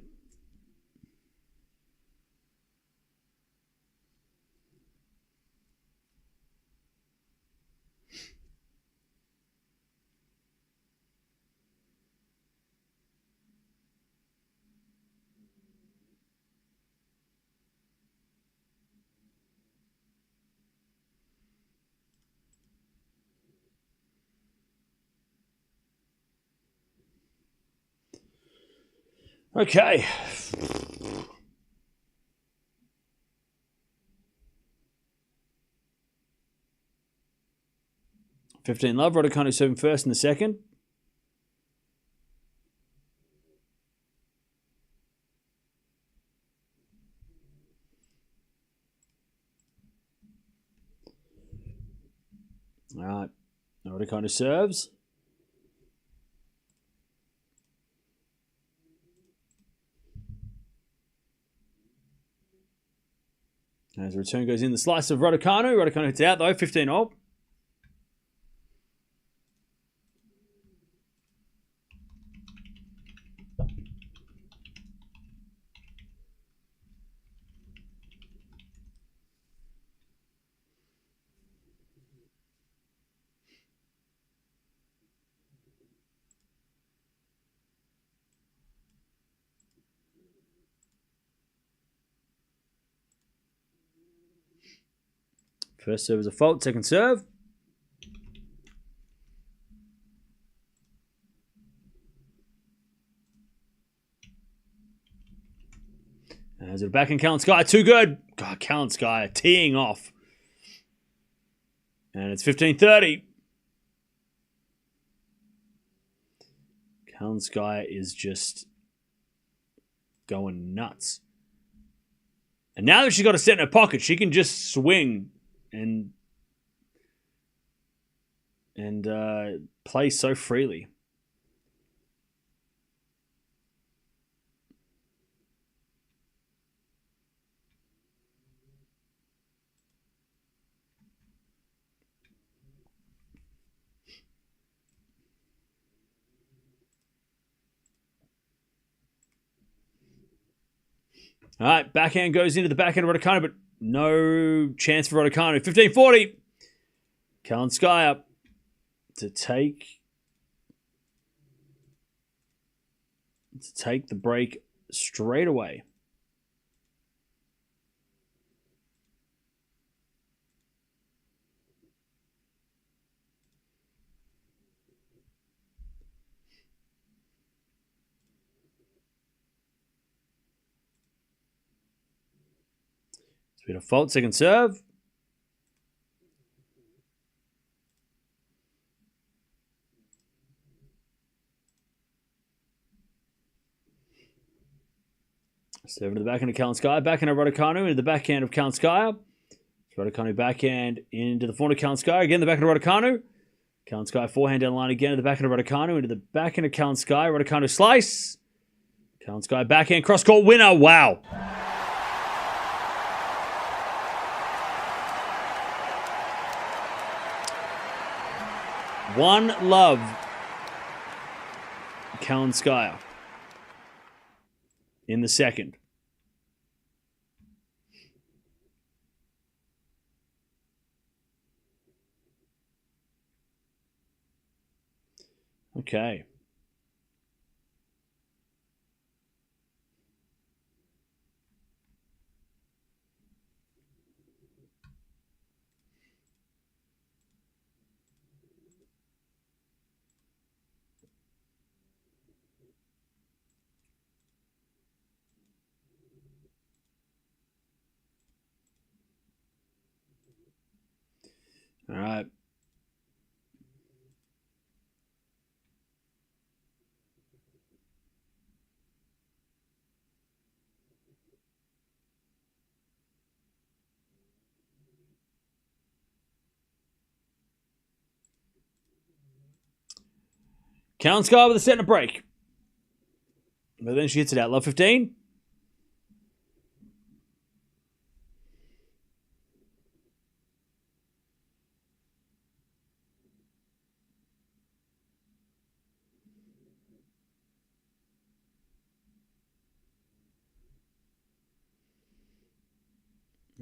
Okay. $15 love. Raducanu serving first in the second. All right. Raducanu serves. As the return goes in, the slice of Raducanu. Raducanu hits out though, 15-all. First serve is a fault, second serve. As it back in Kalinskaya, too good. God, Kalinskaya teeing off. And it's 15-30. Kalinskaya is just going nuts. And now that she's got a set in her pocket, she can just swing and and play so freely. All right, backhand goes into the backhand of Raducanu, but no chance for Raducanu. 15-40. Kalinskaya to take the break straight away. It's been a fault, second serve. Serve to the backhand of Kalinskaya. Backhand of Raducanu into the backhand of Kalinskaya. Raducanu backhand into the forehand of Kalinskaya. Again, the backhand of Raducanu. Kalinskaya forehand down the line again to the backhand of Raducanu into the backhand of Kalinskaya. Raducanu slice. Kalinskaya backhand cross-court winner. Wow. One love. Kalinskaya in the second. Okay. All right. Kalinskaya with a set and a break. But then she hits it out. Love 15.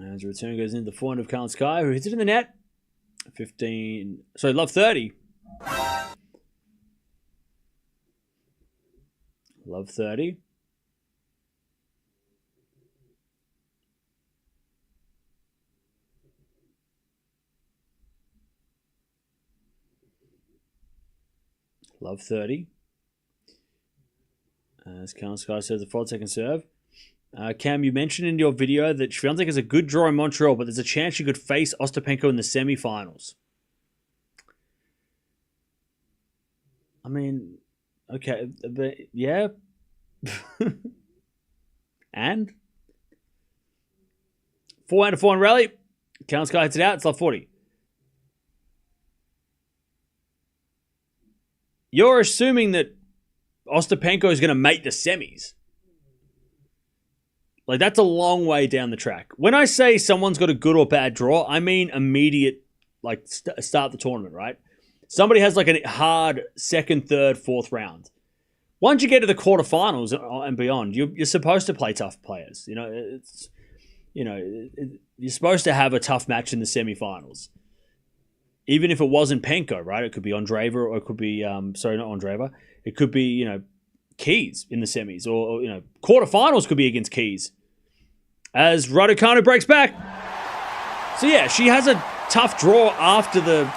As a return goes into the forehand of Kalinskaya, who hits it in the net. 15. Sorry, love 30. Love 30. Love 30. As Kalinskaya says, the 4-second serve. Cam, you mentioned in your video that Swiatek has a good draw in Montreal, but there's a chance she could face Ostapenko in the semi-finals. I mean, okay, but yeah. And? Forehand to forehand rally. Kalinskaya hits it out. It's love 40. You're assuming that Ostapenko is going to make the semis. Like, that's a long way down the track. When I say someone's got a good or bad draw, I mean immediate, like, start the tournament, right? Somebody has, like, a hard second, third, fourth round. Once you get to the quarterfinals and beyond, you're supposed to play tough players. You're supposed to have a tough match in the semifinals. Even if it wasn't Penko, right? It could be Andreeva, or it could be, sorry, not Andreeva. It could be, Keys in the semis, or quarterfinals could be against Keys. As Raducanu breaks back. So yeah, she has a tough draw after the,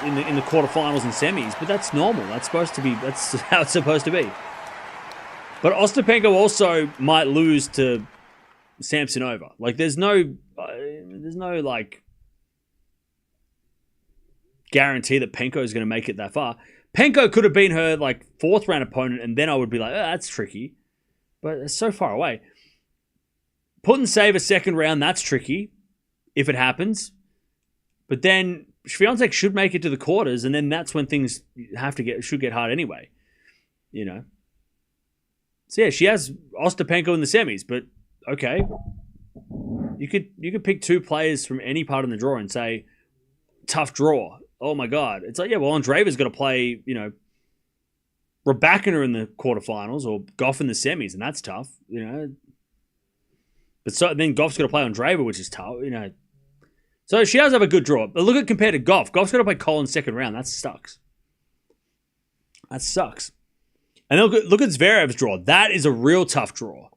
in the quarterfinals and semis, but that's normal. That's how it's supposed to be. But Ostapenko also might lose to Samsonova. Like, there's no like guarantee that Penko is going to make it that far. Penko could have been her like fourth round opponent, and then I would be like, oh, that's tricky. But it's so far away. Put and save a second round, that's tricky if it happens. But then Swiatek should make it to the quarters, and then that's when things should get hard anyway. You know. So yeah, she has Ostapenko in the semis, but okay. You could pick two players from any part in the draw and say, tough draw. Oh my God. It's like, yeah, well, Andreeva's got to play, Raducanu in the quarterfinals or Gauff in the semis, and that's tough, But then Gauff's got to play Andreeva, which is tough, So she does have a good draw. But look at compared to Gauff. Gauff's got to play Collins second round. That sucks. And look at Zverev's draw. That is a real tough draw.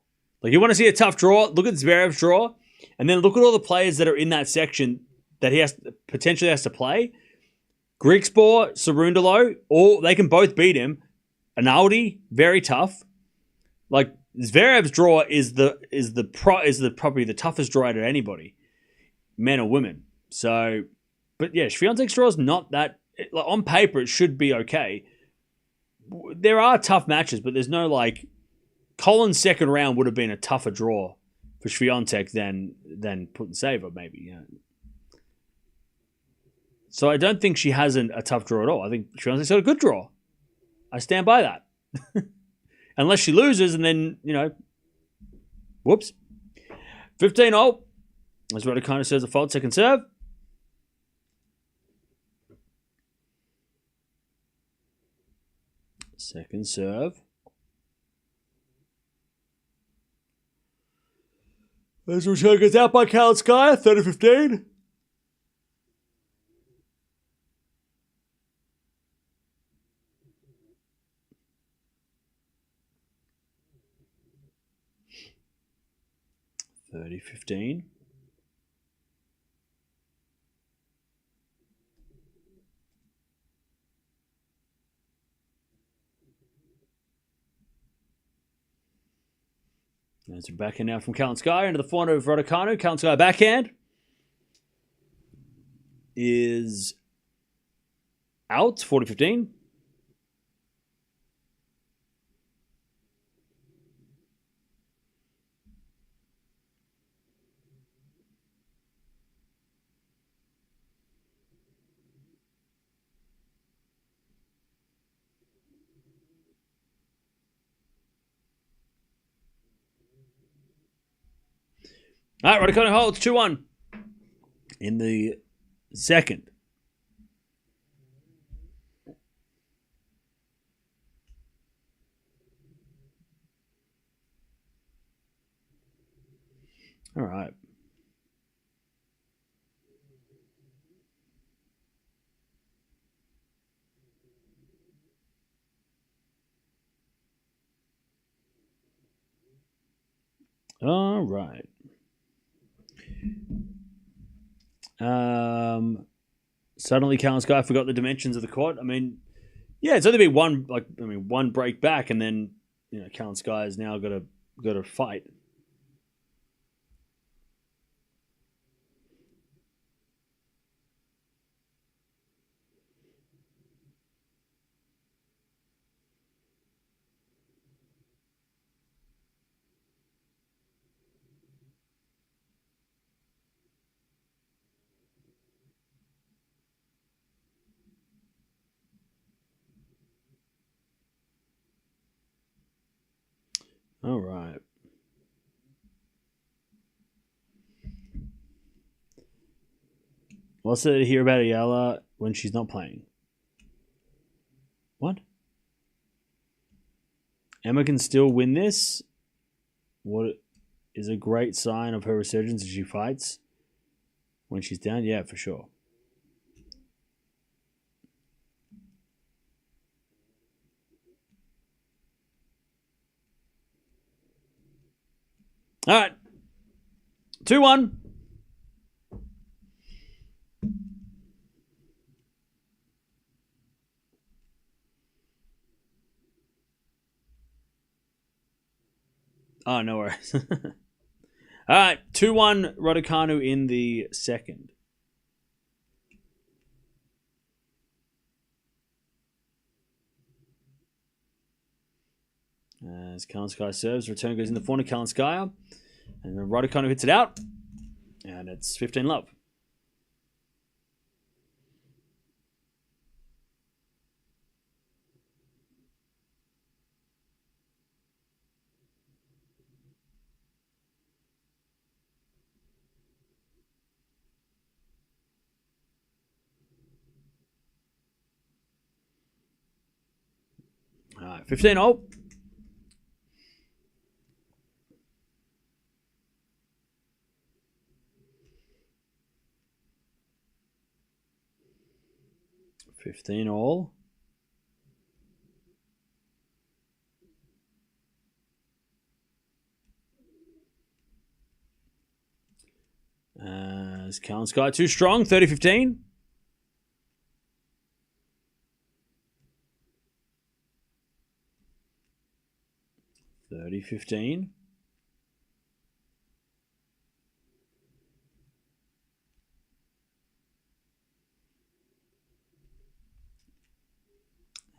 Like, you want to see a tough draw? Look at Zverev's draw. And then look at all the players that are in that section that he potentially has to play. Grigspor, Cerundolo, they can both beat him. Analdi, very tough. Like, Zverev's draw is probably the toughest draw out of anybody, men or women. So, but yeah, Swiatek's draw is not that. Like, on paper, it should be okay. There are tough matches, but there's no like. Collins' second round would have been a tougher draw for Swiatek than Putintseva, maybe. So I don't think she has a tough draw at all. I think Swiatek's got a good draw. I stand by that. Unless she loses and then, whoops. 15-0. As Raducanu says, a fault second serve. Second serve. As Raducanu gets out by Kalinskaya, 30-15. $30-15. As we're backhand now from Kalinskaya into the forehand of Raducanu. Kalinskaya backhand is out, 40-15. All right, Raducanu holds 2-1 in the second. All right. All right. Suddenly Kalinskaya forgot the dimensions of the court. I mean, yeah, it's only been one break back, and then Kalinskaya's now got to fight. All right. What's there to hear about Eala when she's not playing? What? Emma can still win this? What is a great sign of her resurgence as she fights when she's down? Yeah, for sure. All right. 2-1. Oh, no worries. All right. 2-1 Raducanu in the second. As Kalinskaya serves, return goes in the forehand of Kalinskaya. And then Raducanu hits it out. And it's 15-love. All right, 15 all. Is Kalinskaya too strong? 30-15. 30-15.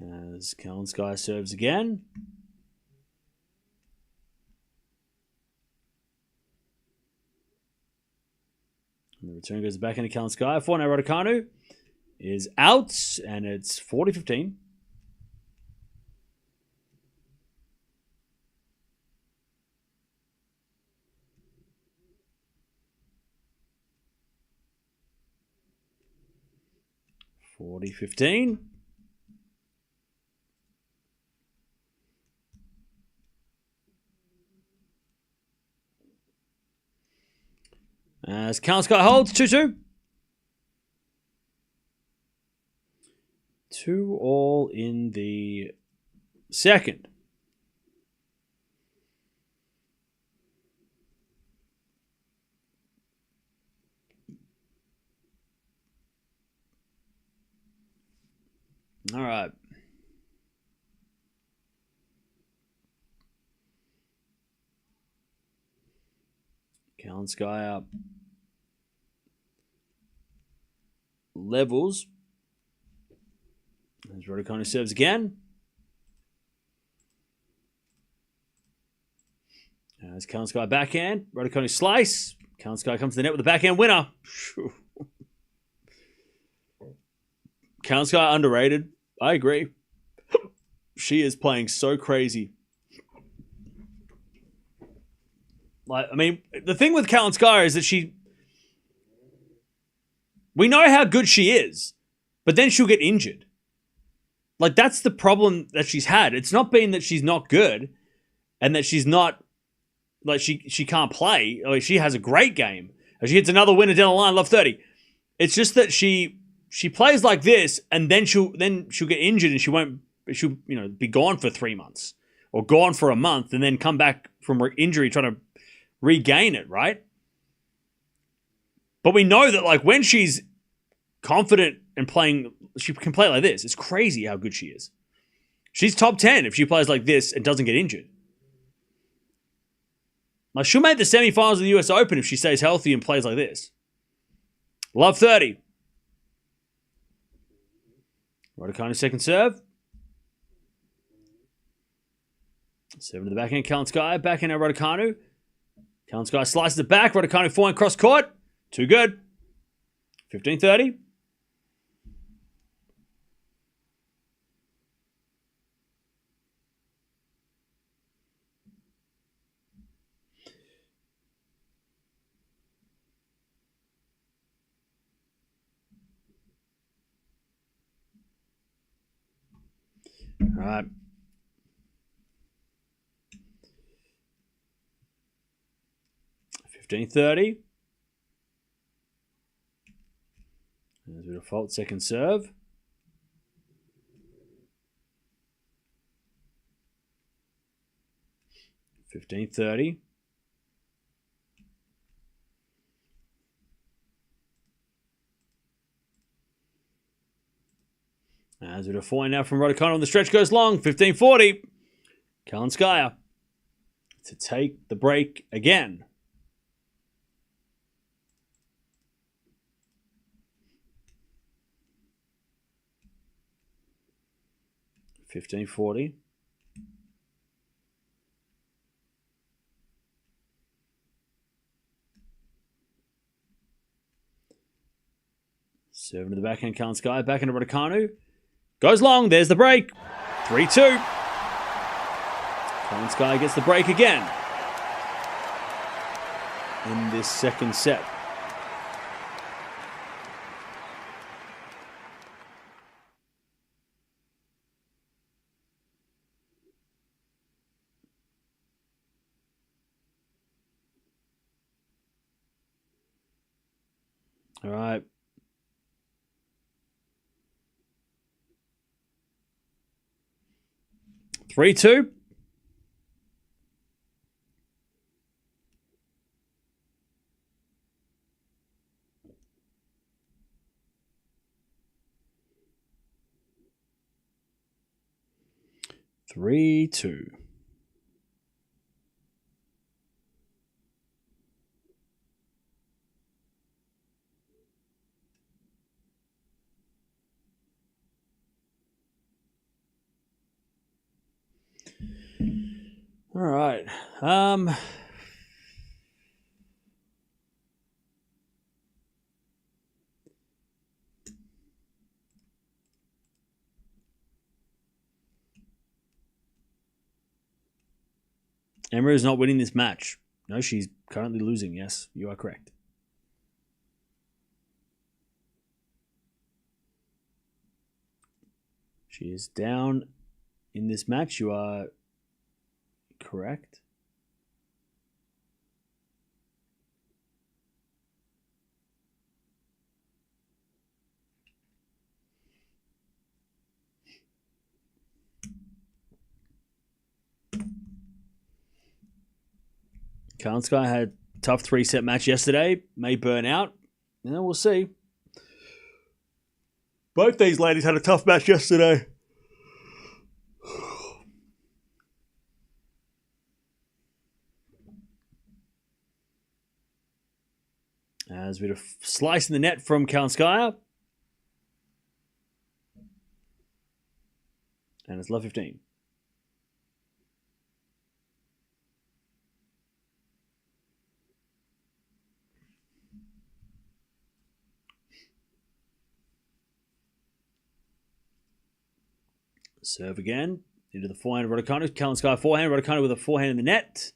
As Kalinskaya serves again. And the return goes back into Kalinskaya. For now, Raducanu is out, and it's 40-15. As Kalinskaya holds 2-2. 2 all in the second. All right. Kalinskaya levels. As Raducanu serves again. As Kalinskaya backhand. Raducanu slice. Kalinskaya comes to the net with the backhand winner. Kalinskaya underrated. I agree. She is playing so crazy. Like, I mean, the thing with Kalinskaya is that we know how good she is, but then she'll get injured. Like, that's the problem that she's had. It's not been that she's not good and that she's not, like, she can't play. Like, she has a great game. She hits another winner down the line, love 30. It's just that she plays like this, and then she'll get injured, and she'll be gone for 3 months or gone for a month, and then come back from her injury trying to regain it, right? But we know that, like, when she's confident and playing, she can play like this. It's crazy how good she is. She's top 10 if she plays like this and doesn't get injured. Like, she'll make the semifinals of the US Open if she stays healthy and plays like this. Love 30. Raducanu second serve. 7 to the backhand. Kalinskaya backhand at Raducanu. Kalinskaya slices it back. Raducanu forehand cross court. Too good. 15-30. All right. $15-30. There's a default second serve. $15-30. As we do a forehand now from Raducanu, and the stretch goes long. 15-40. Kalinskaya to take the break again. $15-40. Serve to the backhand, Kalinskaya. Backhand to Raducanu. Goes long. There's the break. 3-2. Kalinskaya gets the break again in this second set. All right. Three, two. Three, two. All right. Emma is not winning this match. No, she's currently losing. Yes, you are correct. She is down in this match. You are correct. Kalinskaya had a tough 3-set match yesterday. May burn out. And we'll see. Both these ladies had a tough match yesterday. As a bit of slice in the net from Kalinskaya. And it's love 15. Serve again. Into the forehand of Raducanu. Kalinskaya forehand. Raducanu with a forehand in the net.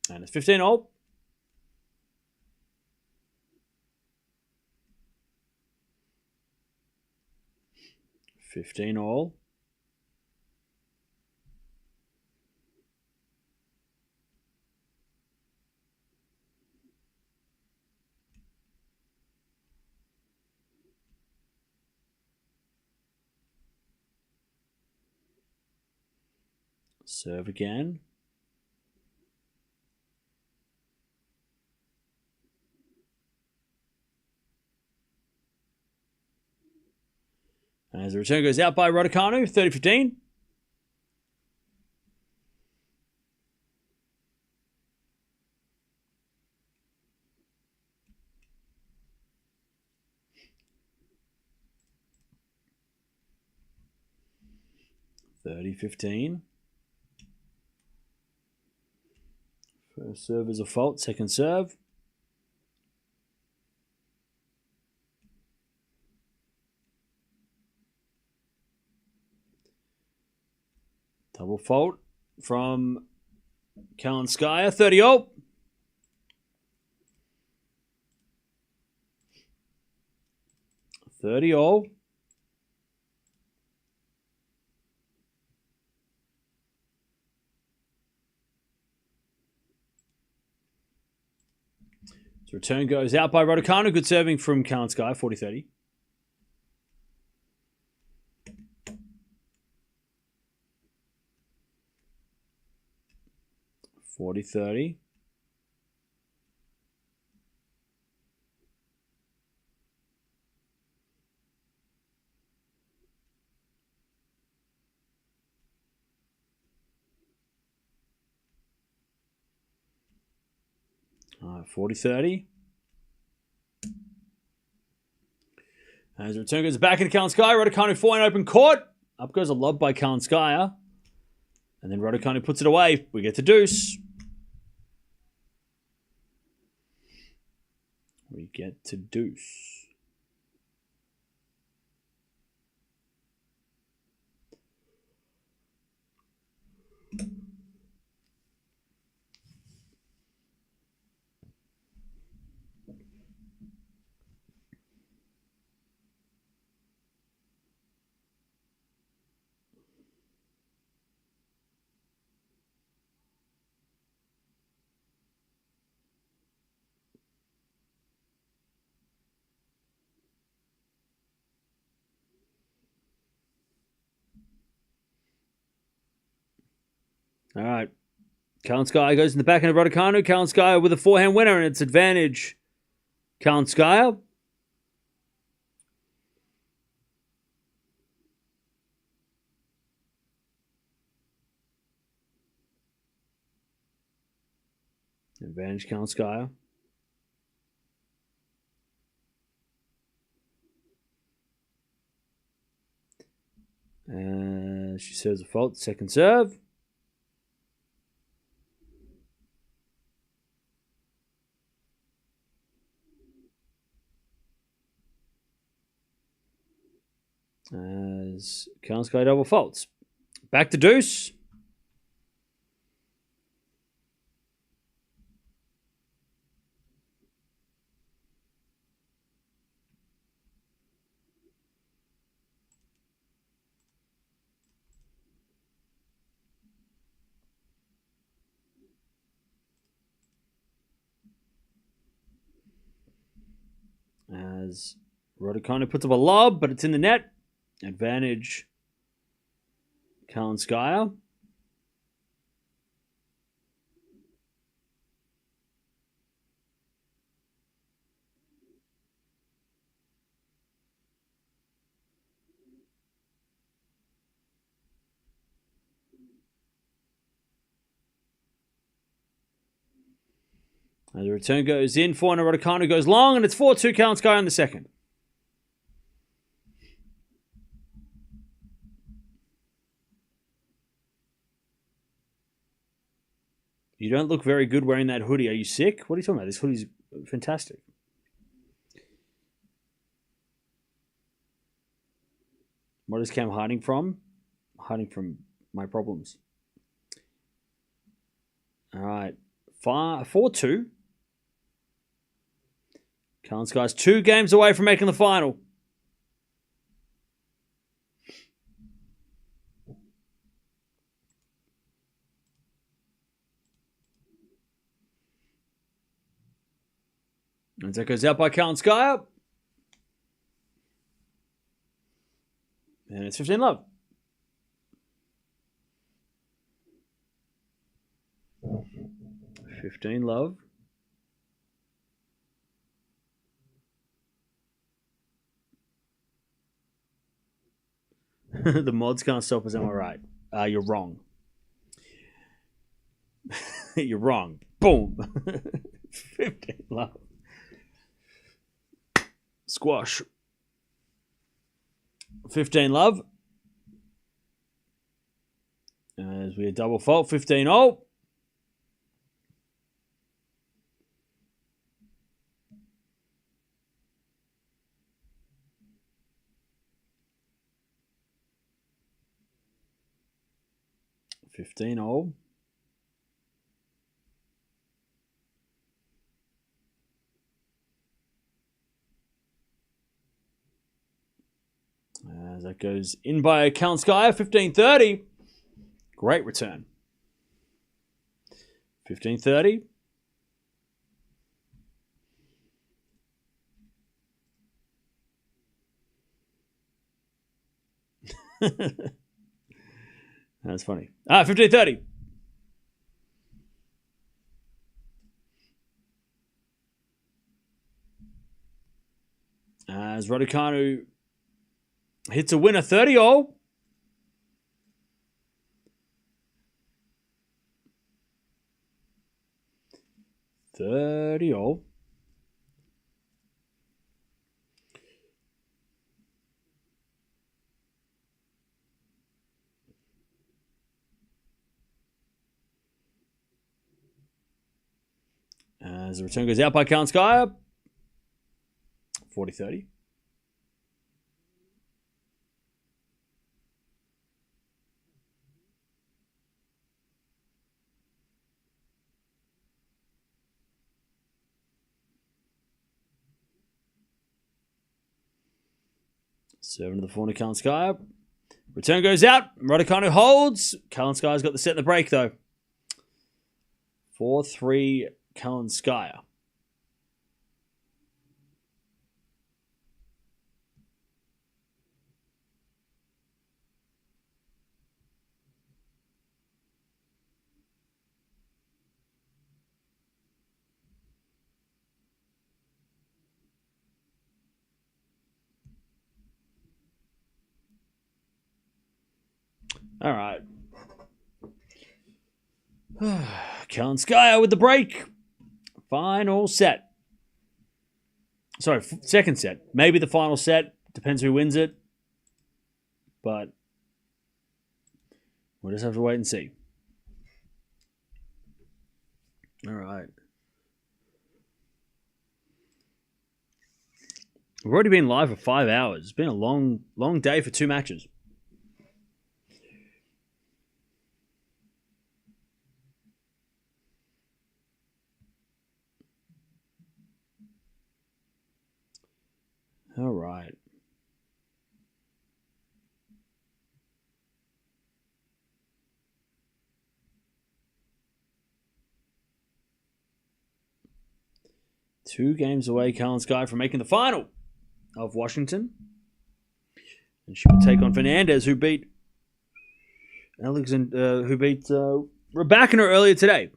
And it's 15-all. Serve again. As the return goes out by Raducanu, 30-15. First serve is a fault. Second serve. Double fault from Kalinskaya. 30-all. So return goes out by Raducanu. Good serving from Kalinskaya. 40-30. 40-30. All right, 40-30. As the return goes back into Kalinskaya, Raducanu forehand open court. Up goes a lob by Kalinskaya. And then Raducanu puts it away. We get to deuce. All right. Kalinskaya goes in the backhand of Raducanu. Kalinskaya with a forehand winner, and it's advantage Kalinskaya. Advantage Kalinskaya. She serves a fault. Second serve. As Kalinskaya double faults. Back to deuce. As Raducanu puts up a lob, but it's in the net. Advantage Kalinskaya. The return goes in. 400 Raducanu goes long, and it's 4-2 Kalinskaya in the second. You don't look very good wearing that hoodie. Are you sick? What are you talking about? This hoodie's fantastic. What is Cam hiding from? Hiding from my problems. All right. 4-2. Kalinskaya's 2 games away from making the final. And that goes out by Kalinskaya. And it's 15 love. The mods can't stop us, am I right? You're wrong. You're wrong. Boom. 15 love. Squash. 15 love. As we double fault. 15-0. As that goes in by Kalinskaya, 15-30. Great return. 15-30. That's funny. 15-30. As Raducanu hits a winner, 30-0. As the return goes out by Kalinskaya, 40-30. Serving to the corner, Kalinskaya. Return goes out. Raducanu holds. Kalinskaya's got the set in the break, though. 4-3 Kalinskaya. All right. Kalinskaya with the break. Final set. Sorry, second set. Maybe the final set. Depends who wins it. But we'll just have to wait and see. All right. We've already been live for 5 hours. It's been a long day for 2 matches. All right. Two games away, Kalinskaya from making the final of Washington. And she will take on Fernandez, who beat Raducanu earlier today.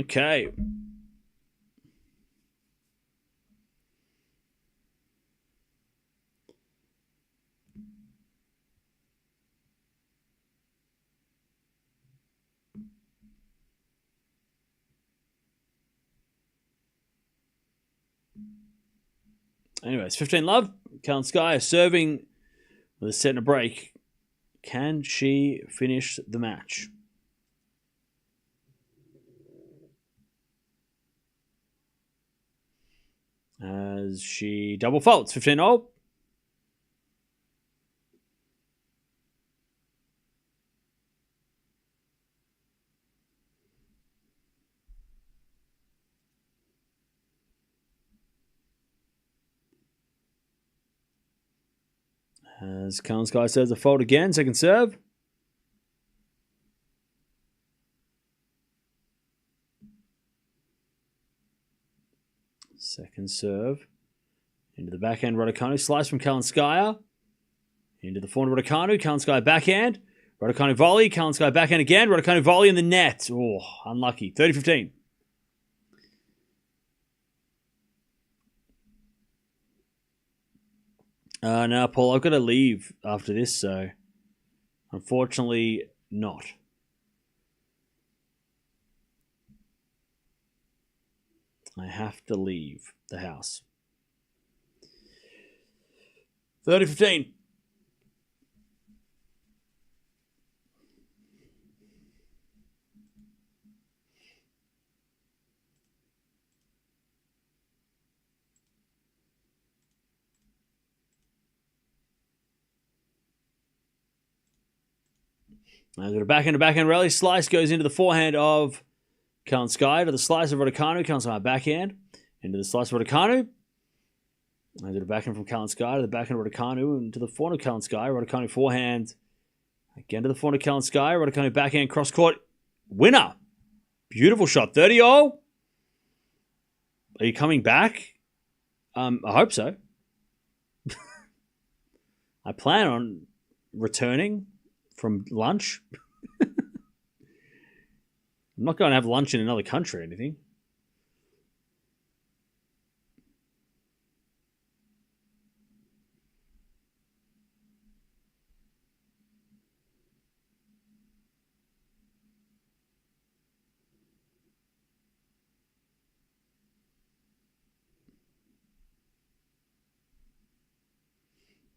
Okay. Anyways, 15 love. Kalinskaya serving with a set and a break. Can she finish the match? As she double faults, 15-0. As Kalinskaya says, a fault again, second serve. Second serve. Into the backhand, Raducanu. Slice from Kalinskaya. Into the forehand, Raducanu. Kalinskaya backhand. Raducanu volley. Kalinskaya backhand again. Raducanu volley in the net. Oh, unlucky. 30-15. Now, Paul, I've got to leave after this, so unfortunately not. I have to leave the house. 30-15. Now to backhand rally. Slice goes into the forehand of Kalinskaya to the slice of Raducanu. Kalinskaya backhand. Into the slice of Raducanu. Now to the backhand from Kalinskaya to the backhand of Raducanu. Into the forehand of Kalinskaya. Raducanu forehand. Again to the forehand of Kalinskaya. Raducanu backhand cross court. Winner. Beautiful shot. 30-0. Are you coming back? I hope so. I plan on returning from lunch. I'm not going to have lunch in another country or anything.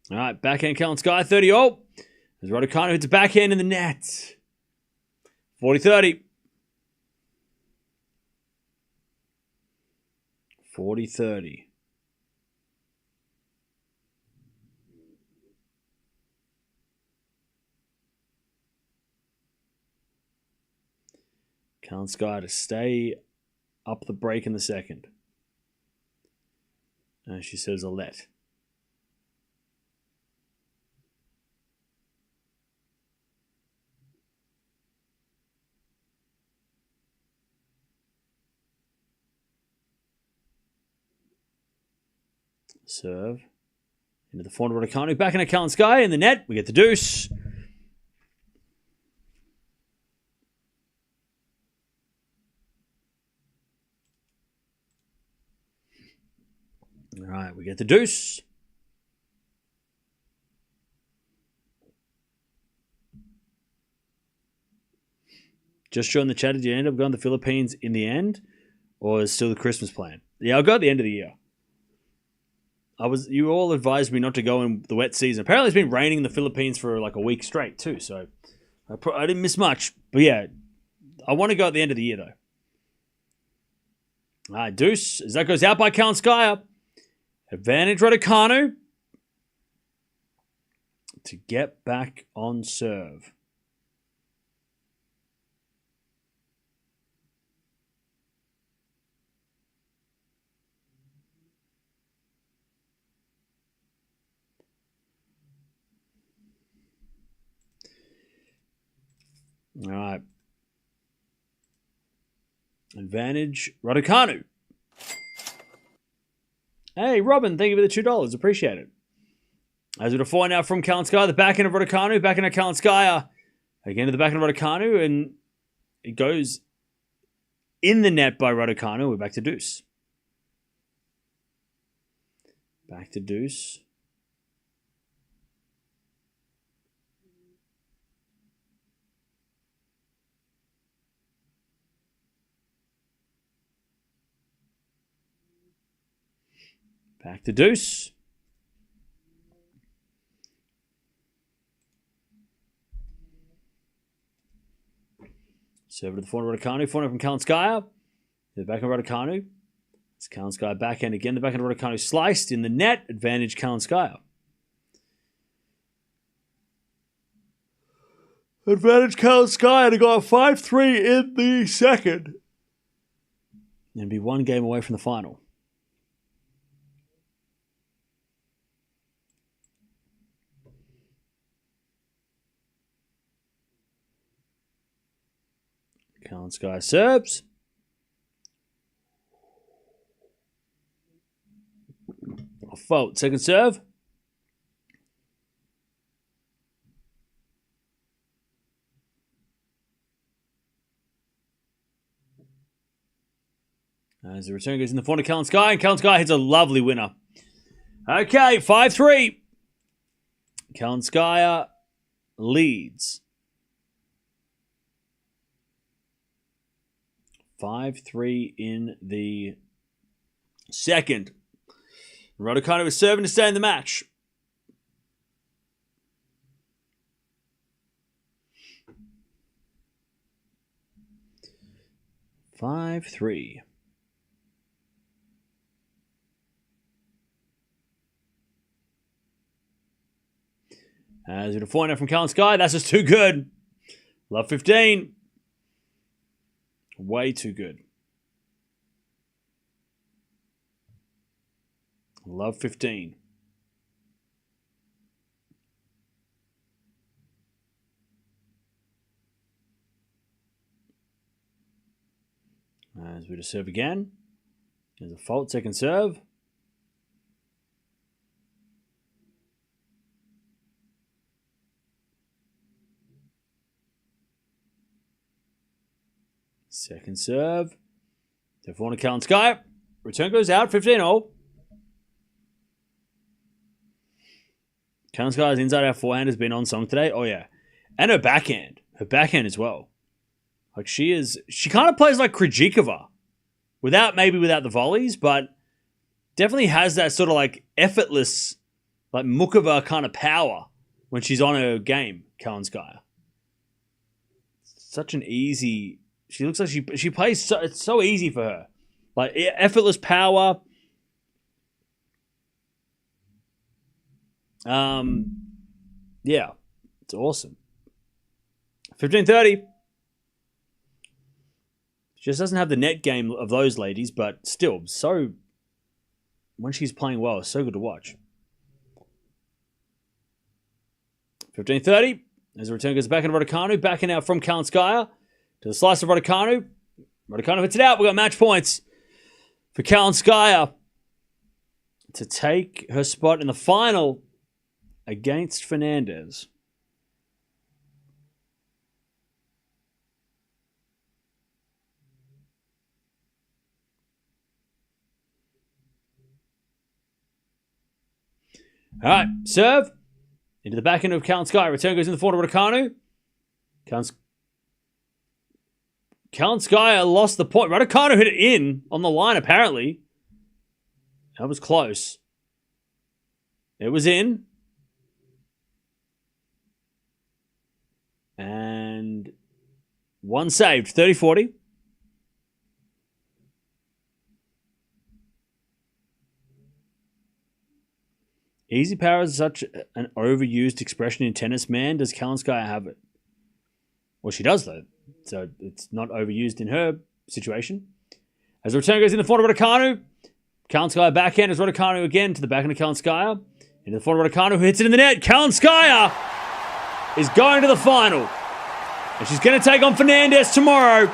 All right, backhand Kalinskaya, 30-0. As Raducanu hits a backhand in the net. 40-30. 40-30. Kalinskaya to stay up the break in the second. And she says a let. Serve. Into the forehand Raducanu. Back in a Kalinskaya in the net. We get the deuce. All right, we get the deuce. Just showing the chat, did you end up going to the Philippines in the end? Or is still the Christmas plan? Yeah, I'll go at the end of the year. You all advised me not to go in the wet season. Apparently it's been raining in the Philippines for like a week straight too, so I didn't miss much. But yeah, I want to go at the end of the year though. All right, deuce. As that goes out by Kalinskaya. Advantage Raducanu to get back on serve. All right. Advantage Raducanu. Hey, Robin, thank you for the $2. Appreciate it. As we find out from Kalinskaya, the backhand of Raducanu, backhand of Kalinskaya. Again to the backhand of Raducanu, and it goes in the net by Raducanu. We're back to deuce. Back to deuce. Back to deuce. Serve to the forehand Raducanu. Forehand from Kalinskaya. The backhand Raducanu. It's Kalinskaya backhand again. The backhand Raducanu sliced in the net. Advantage Kalinskaya. Advantage Kalinskaya to go up 5-3 in the second. And be one game away from the final. Kalinskaya serves. A fault. Second serve. As the return goes in the front of Kalinskaya, and Kalinskaya hits a lovely winner. Okay, 5-3. Kalinskaya leads. 5-3 in the second. Raducanu is serving to stay in the match. Five-three. As we find out from Kalinskaya, that's just too good. Love 15. Way too good. Love 15. As we just serve again. There's a fault, second serve. Second serve. Therefore, on Kalinskaya. Return goes out, 15-0. Kalinskaya's inside out forehand has been on song today. Oh, yeah. And her backhand. Her backhand as well. Like, she kind of plays like Krejcikova. Without the volleys, but definitely has that sort of like effortless, like Mukova kind of power when she's on her game, Kalinskaya. Such an easy... She looks like she plays... it's so easy for her. Like, effortless power. Yeah. It's awesome. 15-30. She just doesn't have the net game of those ladies, but still, so when she's playing well, it's so good to watch. 15:30. As the return goes back into Raducanu. Backing out from Kalinskaya to the slice of Raducanu. Raducanu hits it out. We got match points for Kalinskaya to take her spot in the final against Fernandez. All right, serve. Into the back end of Kalinskaya. Return goes in the forward of Raducanu. Kalinskaya lost the point. Raducanu hit it in on the line, apparently. That was close. It was in. And one saved. 30-40. Easy power is such an overused expression in tennis, man. Does Kalinskaya have it? Well, she does, though. So it's not overused in her situation. As the return goes in the front of Raducanu, Kalinskaya backhand as Raducanu again to the backhand of Kalinskaya. Into the front of Raducanu, who hits it in the net. Kalinskaya is going to the final. And she's going to take on Fernandez tomorrow.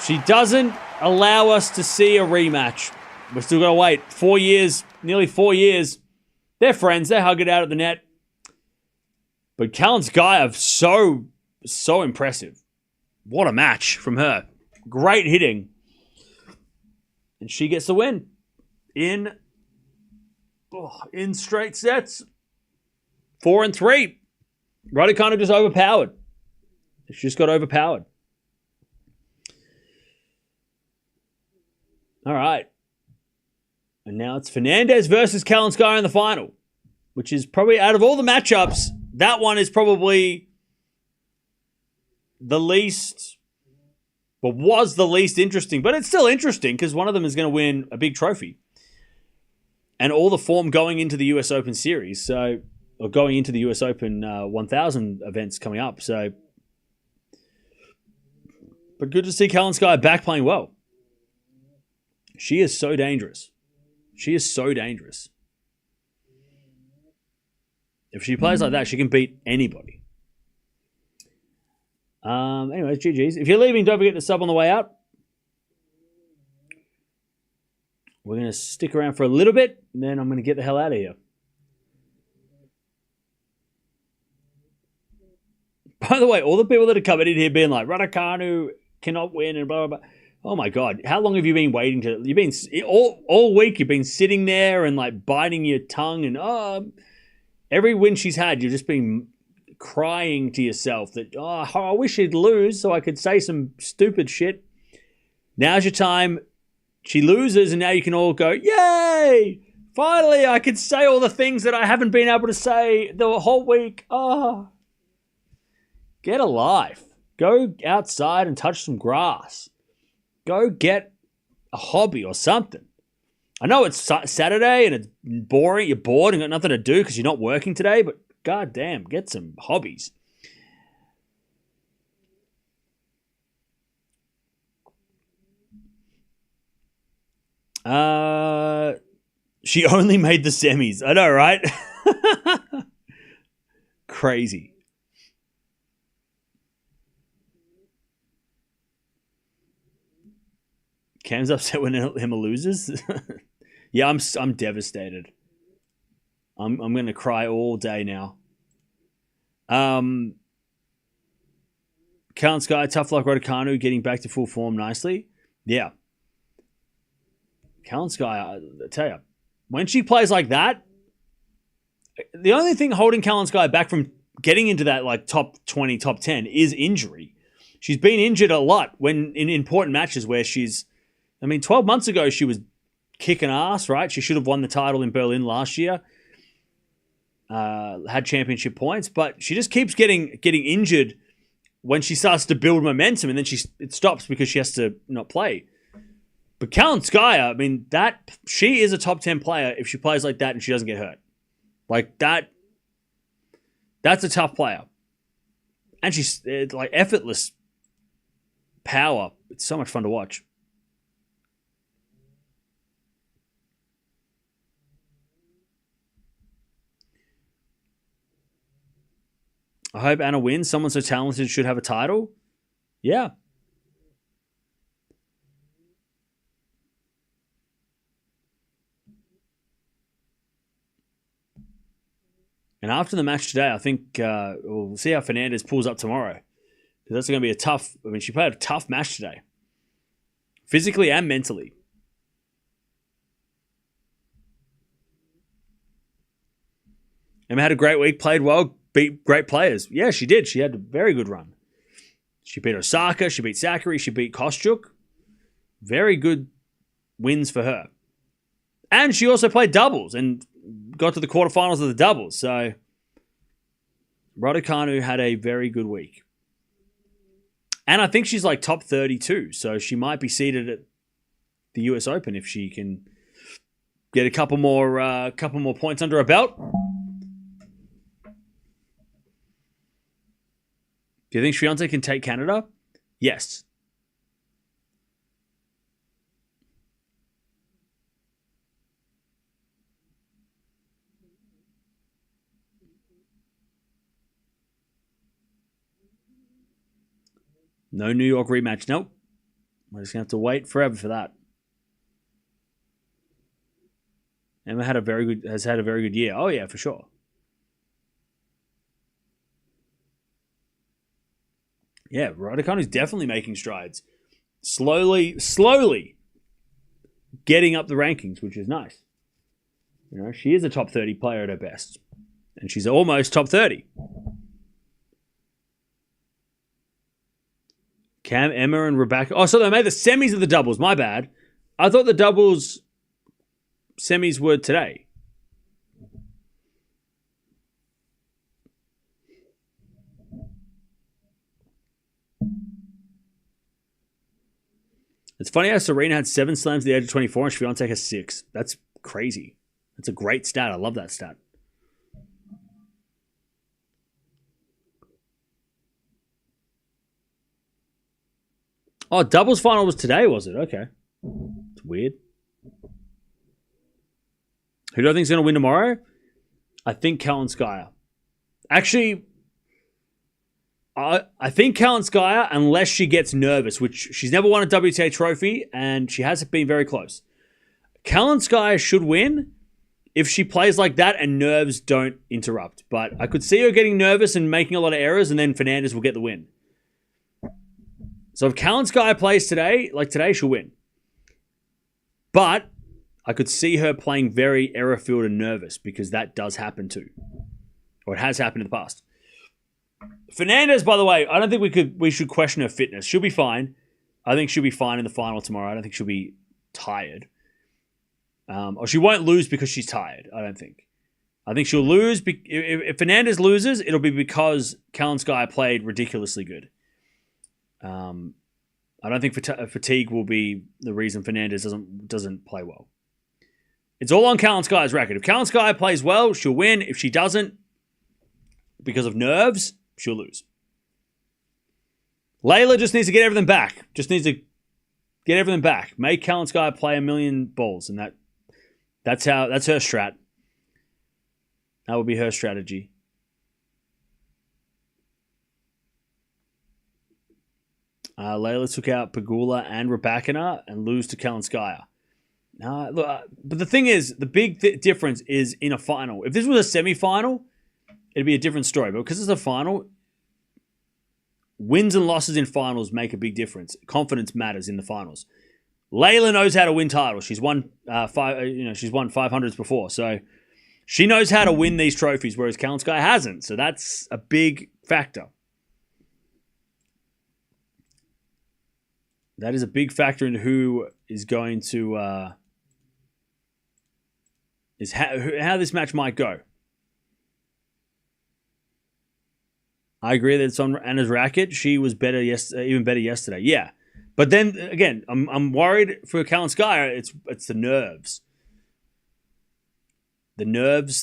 She doesn't allow us to see a rematch. We're still going to wait 4 years, nearly 4 years. They're friends. They hug it out at the net. But Kalinskaya, so impressive. What a match from her. Great hitting. And she gets the win in straight sets. 4-3. Raducanu just overpowered. She just got overpowered. All right. And now it's Fernandez versus Kalinskaya in the final, which is probably, out of all the matchups, that one is probably the least, well, was the least interesting, but it's still interesting because one of them is going to win a big trophy. And all the form going into the US Open series, or going into the US Open 1000 events coming up. So, but good to see Kalinskaya back playing well. She is so dangerous. She is so dangerous. If she plays like that, she can beat anybody. Anyways, GG's. If you're leaving, don't forget to sub on the way out. We're going to stick around for a little bit, and then I'm going to get the hell out of here. By the way, all the people that are coming in here being like, Raducanu cannot win and blah, blah, blah. Oh my God. How long have you been waiting to... You've been... All week you've been sitting there and like biting your tongue and every win she's had, you've just been crying to yourself that, I wish she'd lose so I could say some stupid shit. Now's your time. She loses and now you can all go, yay! Finally, I can say all the things that I haven't been able to say the whole week. Get a life. Go outside and touch some grass. Go get a hobby or something. I know it's Saturday and it's boring. You're bored and got nothing to do because you're not working today, but goddamn, get some hobbies. She only made the semis. I know, right? Crazy. Cam's upset when Emma loses. Yeah, I'm devastated. I'm gonna cry all day now. Kalinskaya, tough luck Raducanu getting back to full form nicely. Yeah. Kalinskaya, I tell you, when she plays like that, the only thing holding Kalinskaya back from getting into that like top 20, top 10 is injury. She's been injured a lot when in important matches where 12 months ago, she was kicking ass, right? She should have won the title in Berlin last year. Had championship points, but she just keeps getting injured when she starts to build momentum, and then it stops because she has to not play. But Kalinskaya, she is a top 10 player if she plays like that and she doesn't get hurt. Like that, that's a tough player. And she's like effortless power. It's so much fun to watch. I hope Anna wins. Someone so talented should have a title. Yeah. And after the match today, I think we'll see how Fernandez pulls up tomorrow. Because that's going to be a tough... I mean, she played a tough match today. Physically and mentally. Emma had a great week, played well, beat great players. Yeah, she did. She had a very good run. She beat Osaka, she beat Sakkari, she beat Kostyuk. Very good wins for her. And she also played doubles and got to the quarterfinals of the doubles. So Raducanu had a very good week. And I think she's like top 32. So she might be seated at the US Open if she can get a couple more points under her belt. Do you think Swiatek can take Canada? Yes. No New York rematch. Nope. We're just going to have to wait forever for that. Emma has had a very good year. Oh, yeah, for sure. Yeah, Raducanu's definitely making strides. Slowly getting up the rankings, which is nice. You know, she is a top 30 player at her best. And she's almost top 30. Cam, Emma, and Rebecca. Oh, so they made the semis of the doubles. My bad. I thought the doubles semis were today. It's funny how Serena had 7 slams at the age of 24 and Swiatek has 6. That's crazy. That's a great stat. I love that stat. Oh, doubles final was today, was it? Okay. It's weird. Who do I think is going to win tomorrow? I think Kalinskaya. Actually, I think Kalinskaya, unless she gets nervous, which she's never won a WTA trophy, and she hasn't been very close. Kalinskaya should win if she plays like that and nerves don't interrupt. But I could see her getting nervous and making a lot of errors, and then Fernandez will get the win. So if Kalinskaya plays today, like today, she'll win. But I could see her playing very error-filled and nervous because that does happen too. Or it has happened in the past. Fernandez, by the way, I don't think we should question her fitness. She'll be fine. I think she'll be fine in the final tomorrow. I don't think she'll be tired. Or she won't lose because she's tired, I don't think. I think she'll lose. If Fernandez loses, it'll be because Kalinskaya played ridiculously good. I don't think fatigue will be the reason Fernandez doesn't play well. It's all on Kalinskaya's record. If Kalinskaya plays well, she'll win. If she doesn't, because of nerves, she'll lose. Layla just needs to get everything back. Just needs to get everything back. Make Kalinskaya play a million balls, and that's her strat. That would be her strategy. Layla took out Pegula and Raducanu and lose to Kalinskaya. But the thing is, the big difference is in a final. If this was a semi-final, it'd be a different story. But because it's a final, wins and losses in finals make a big difference. Confidence matters in the finals. Layla knows how to win titles. She's won she's won 500s before, so she knows how to win these trophies, whereas Kalinskaya hasn't. So that's a big factor. That is a big factor in who is going to how this match might go. I agree that it's on Anna's racket. She was better even better yesterday. Yeah, but then again, I'm worried for Kalinskaya. It's the nerves,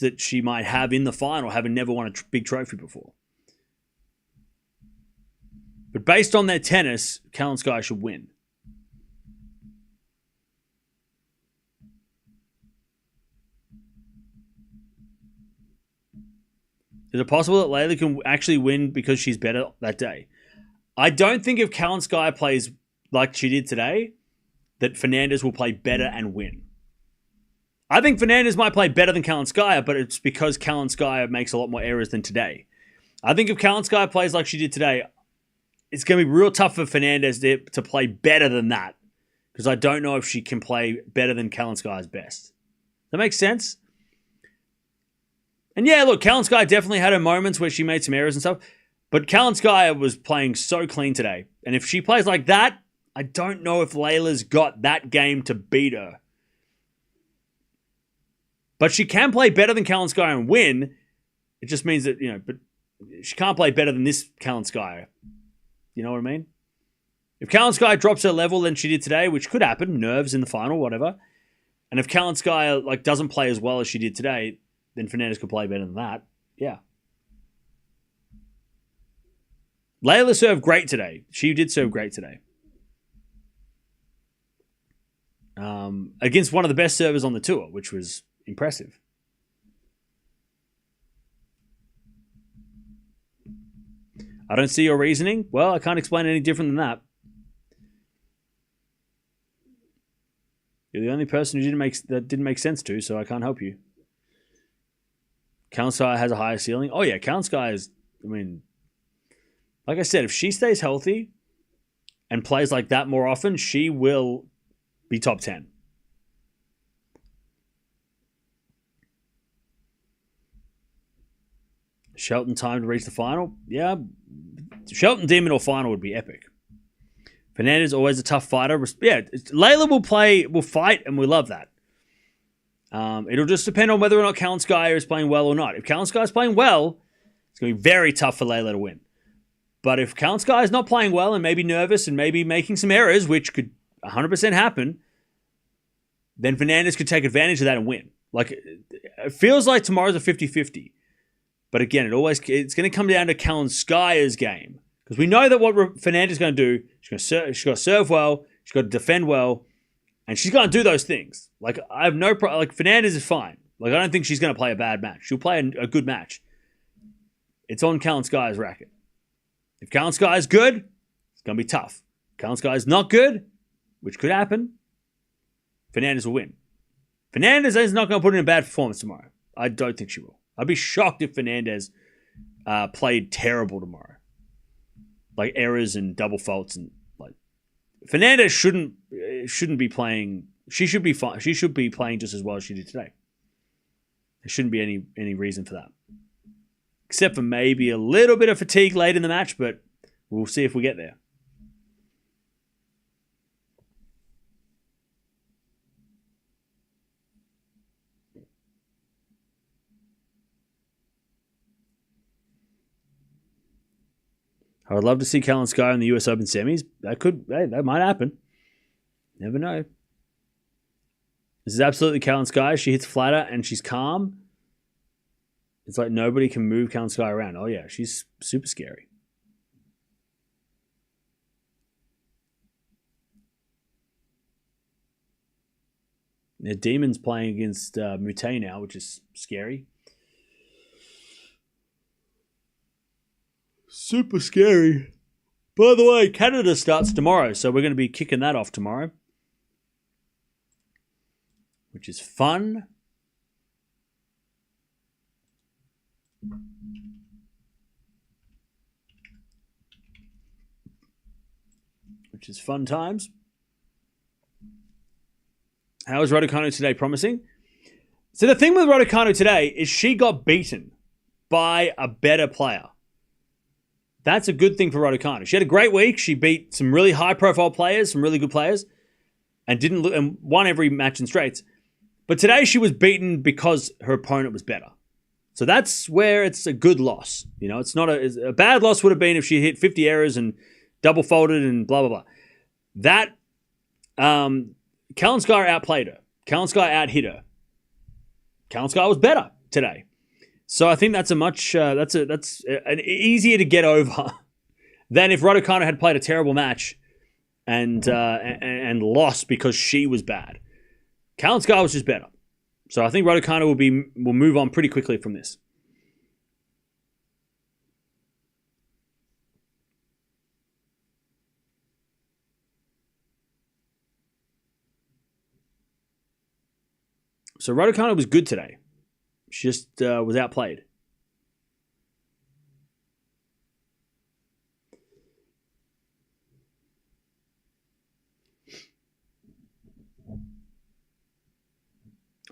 that she might have in the final, having never won a big trophy before. But based on their tennis, Kalinskaya should win. Is it possible that Layla can actually win because she's better that day? I don't think if Kalinskaya plays like she did today, that Fernandez will play better and win. I think Fernandez might play better than Kalinskaya, but it's because Kalinskaya makes a lot more errors than today. I think if Kalinskaya plays like she did today, it's going to be real tough for Fernandez to play better than that, because I don't know if she can play better than Kalinskaya's best. That makes sense? And yeah, look, Kalinskaya definitely had her moments where she made some errors and stuff, but Kalinskaya was playing so clean today. And if she plays like that, I don't know if Layla's got that game to beat her. But she can play better than Kalinskaya and win. It just means that, but she can't play better than this Kalinskaya. You know what I mean? If Kalinskaya drops her level than she did today, which could happen, nerves in the final, whatever. And if Kalinskaya doesn't play as well as she did today, then Fernandez could play better than that. Yeah. Layla served great today. She did serve great today. Against one of the best servers on the tour, which was impressive. I don't see your reasoning. Well, I can't explain it any different than that. You're the only person who didn't make sense to, so I can't help you. Kalinskaya has a higher ceiling. Oh yeah, Kalinskaya is, like I said, if she stays healthy and plays like that more often, she will be top 10. Shelton time to reach the final? Yeah. Shelton Demon or final would be epic. Fernandez always a tough fighter. Yeah, Layla will fight, and we love that. It'll just depend on whether or not Kalinskaya is playing well or not. If Kalinskaya is playing well, it's going to be very tough for Layla to win. But if Kalinskaya is not playing well and maybe nervous and maybe making some errors, which could 100% happen, then Fernandez could take advantage of that and win. It feels like tomorrow's a 50-50. But again, it's going to come down to Kalinskaya's game. Because we know that what Fernandez is going to do, she's got to serve well, she's got to defend well, and she's going to do those things. I have no problem. Fernandez is fine. I don't think she's going to play a bad match. She'll play a good match. It's on Kalinskaya's racket. If Kalinskaya is good, it's going to be tough. If Kalinskaya is not good, which could happen, Fernandez will win. Fernandez is not going to put in a bad performance tomorrow. I don't think she will. I'd be shocked if Fernandez played terrible tomorrow. Errors and double faults and Fernandez shouldn't be playing. She should be fine. She should be playing just as well as she did today. There shouldn't be any reason for that, except for maybe a little bit of fatigue late in the match. But we'll see if we get there. I would love to see Kalinskaya in the US Open semis. That might happen. Never know. This is absolutely Kalinskaya. She hits flatter and she's calm. It's like nobody can move Kalinskaya around. Oh yeah, she's super scary. The Demon's playing against Mute now, which is scary. Super scary. By the way, Canada starts tomorrow, so we're going to be kicking that off tomorrow, which is fun. Which is fun times. How is Raducanu today promising? So the thing with Raducanu today is she got beaten by a better player. That's a good thing for Raducanu. She had a great week. She beat some really high-profile players, some really good players, and won every match in straights. But today she was beaten because her opponent was better. So that's where it's a good loss. It's not a bad loss would have been if she hit 50 errors and double folded and blah, blah, blah. That, Kalinskaya outplayed her. Kalinskaya out-hit her. Kalinskaya was better today. So I think that's that's an easier to get over than if Raducanu had played a terrible match and lost because she was bad. Kalinskaya was just better. So I think Raducanu will move on pretty quickly from this. So Raducanu was good today. She just was outplayed.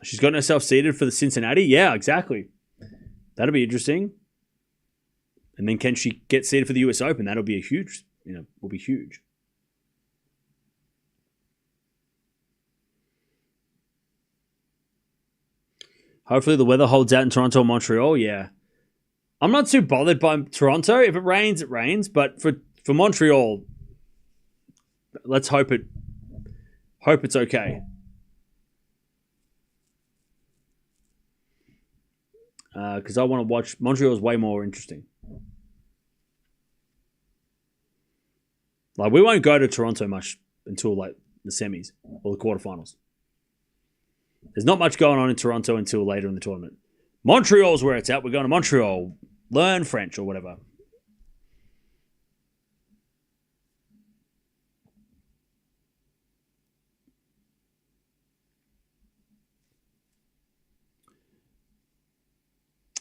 She's gotten herself seeded for the Cincinnati? Yeah, exactly. That'll be interesting. And then can she get seeded for the US Open? That'll be a huge, will be huge. Hopefully the weather holds out in Toronto and Montreal. Yeah. I'm not too bothered by Toronto. If it rains, it rains. But for Montreal, let's hope it's okay. Because I want to watch. Montreal is way more interesting. Like, we won't go to Toronto much until like the semis or the quarterfinals. There's not much going on in Toronto until later in the tournament. Montreal's where it's at. We're going to Montreal. Learn French or whatever.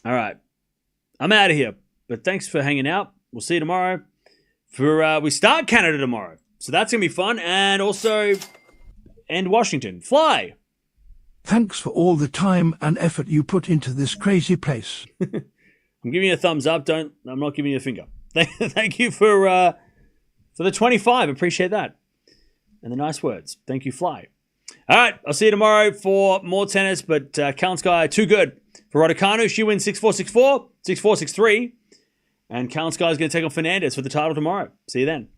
All right. I'm out of here. But thanks for hanging out. We'll see you tomorrow. We start Canada tomorrow. So that's going to be fun. And also end Washington. Fly. Thanks for all the time and effort you put into this crazy place. I'm giving you a thumbs up. I'm not giving you a finger. Thank you for the 25. Appreciate that. And the nice words. Thank you, Fly. All right. I'll see you tomorrow for more tennis. But Kalinskaya, too good. For Raducanu, she wins 6-4, 6-4, 6-4, 6-3. And Kalinskaya is going to take on Fernandez for the title tomorrow. See you then.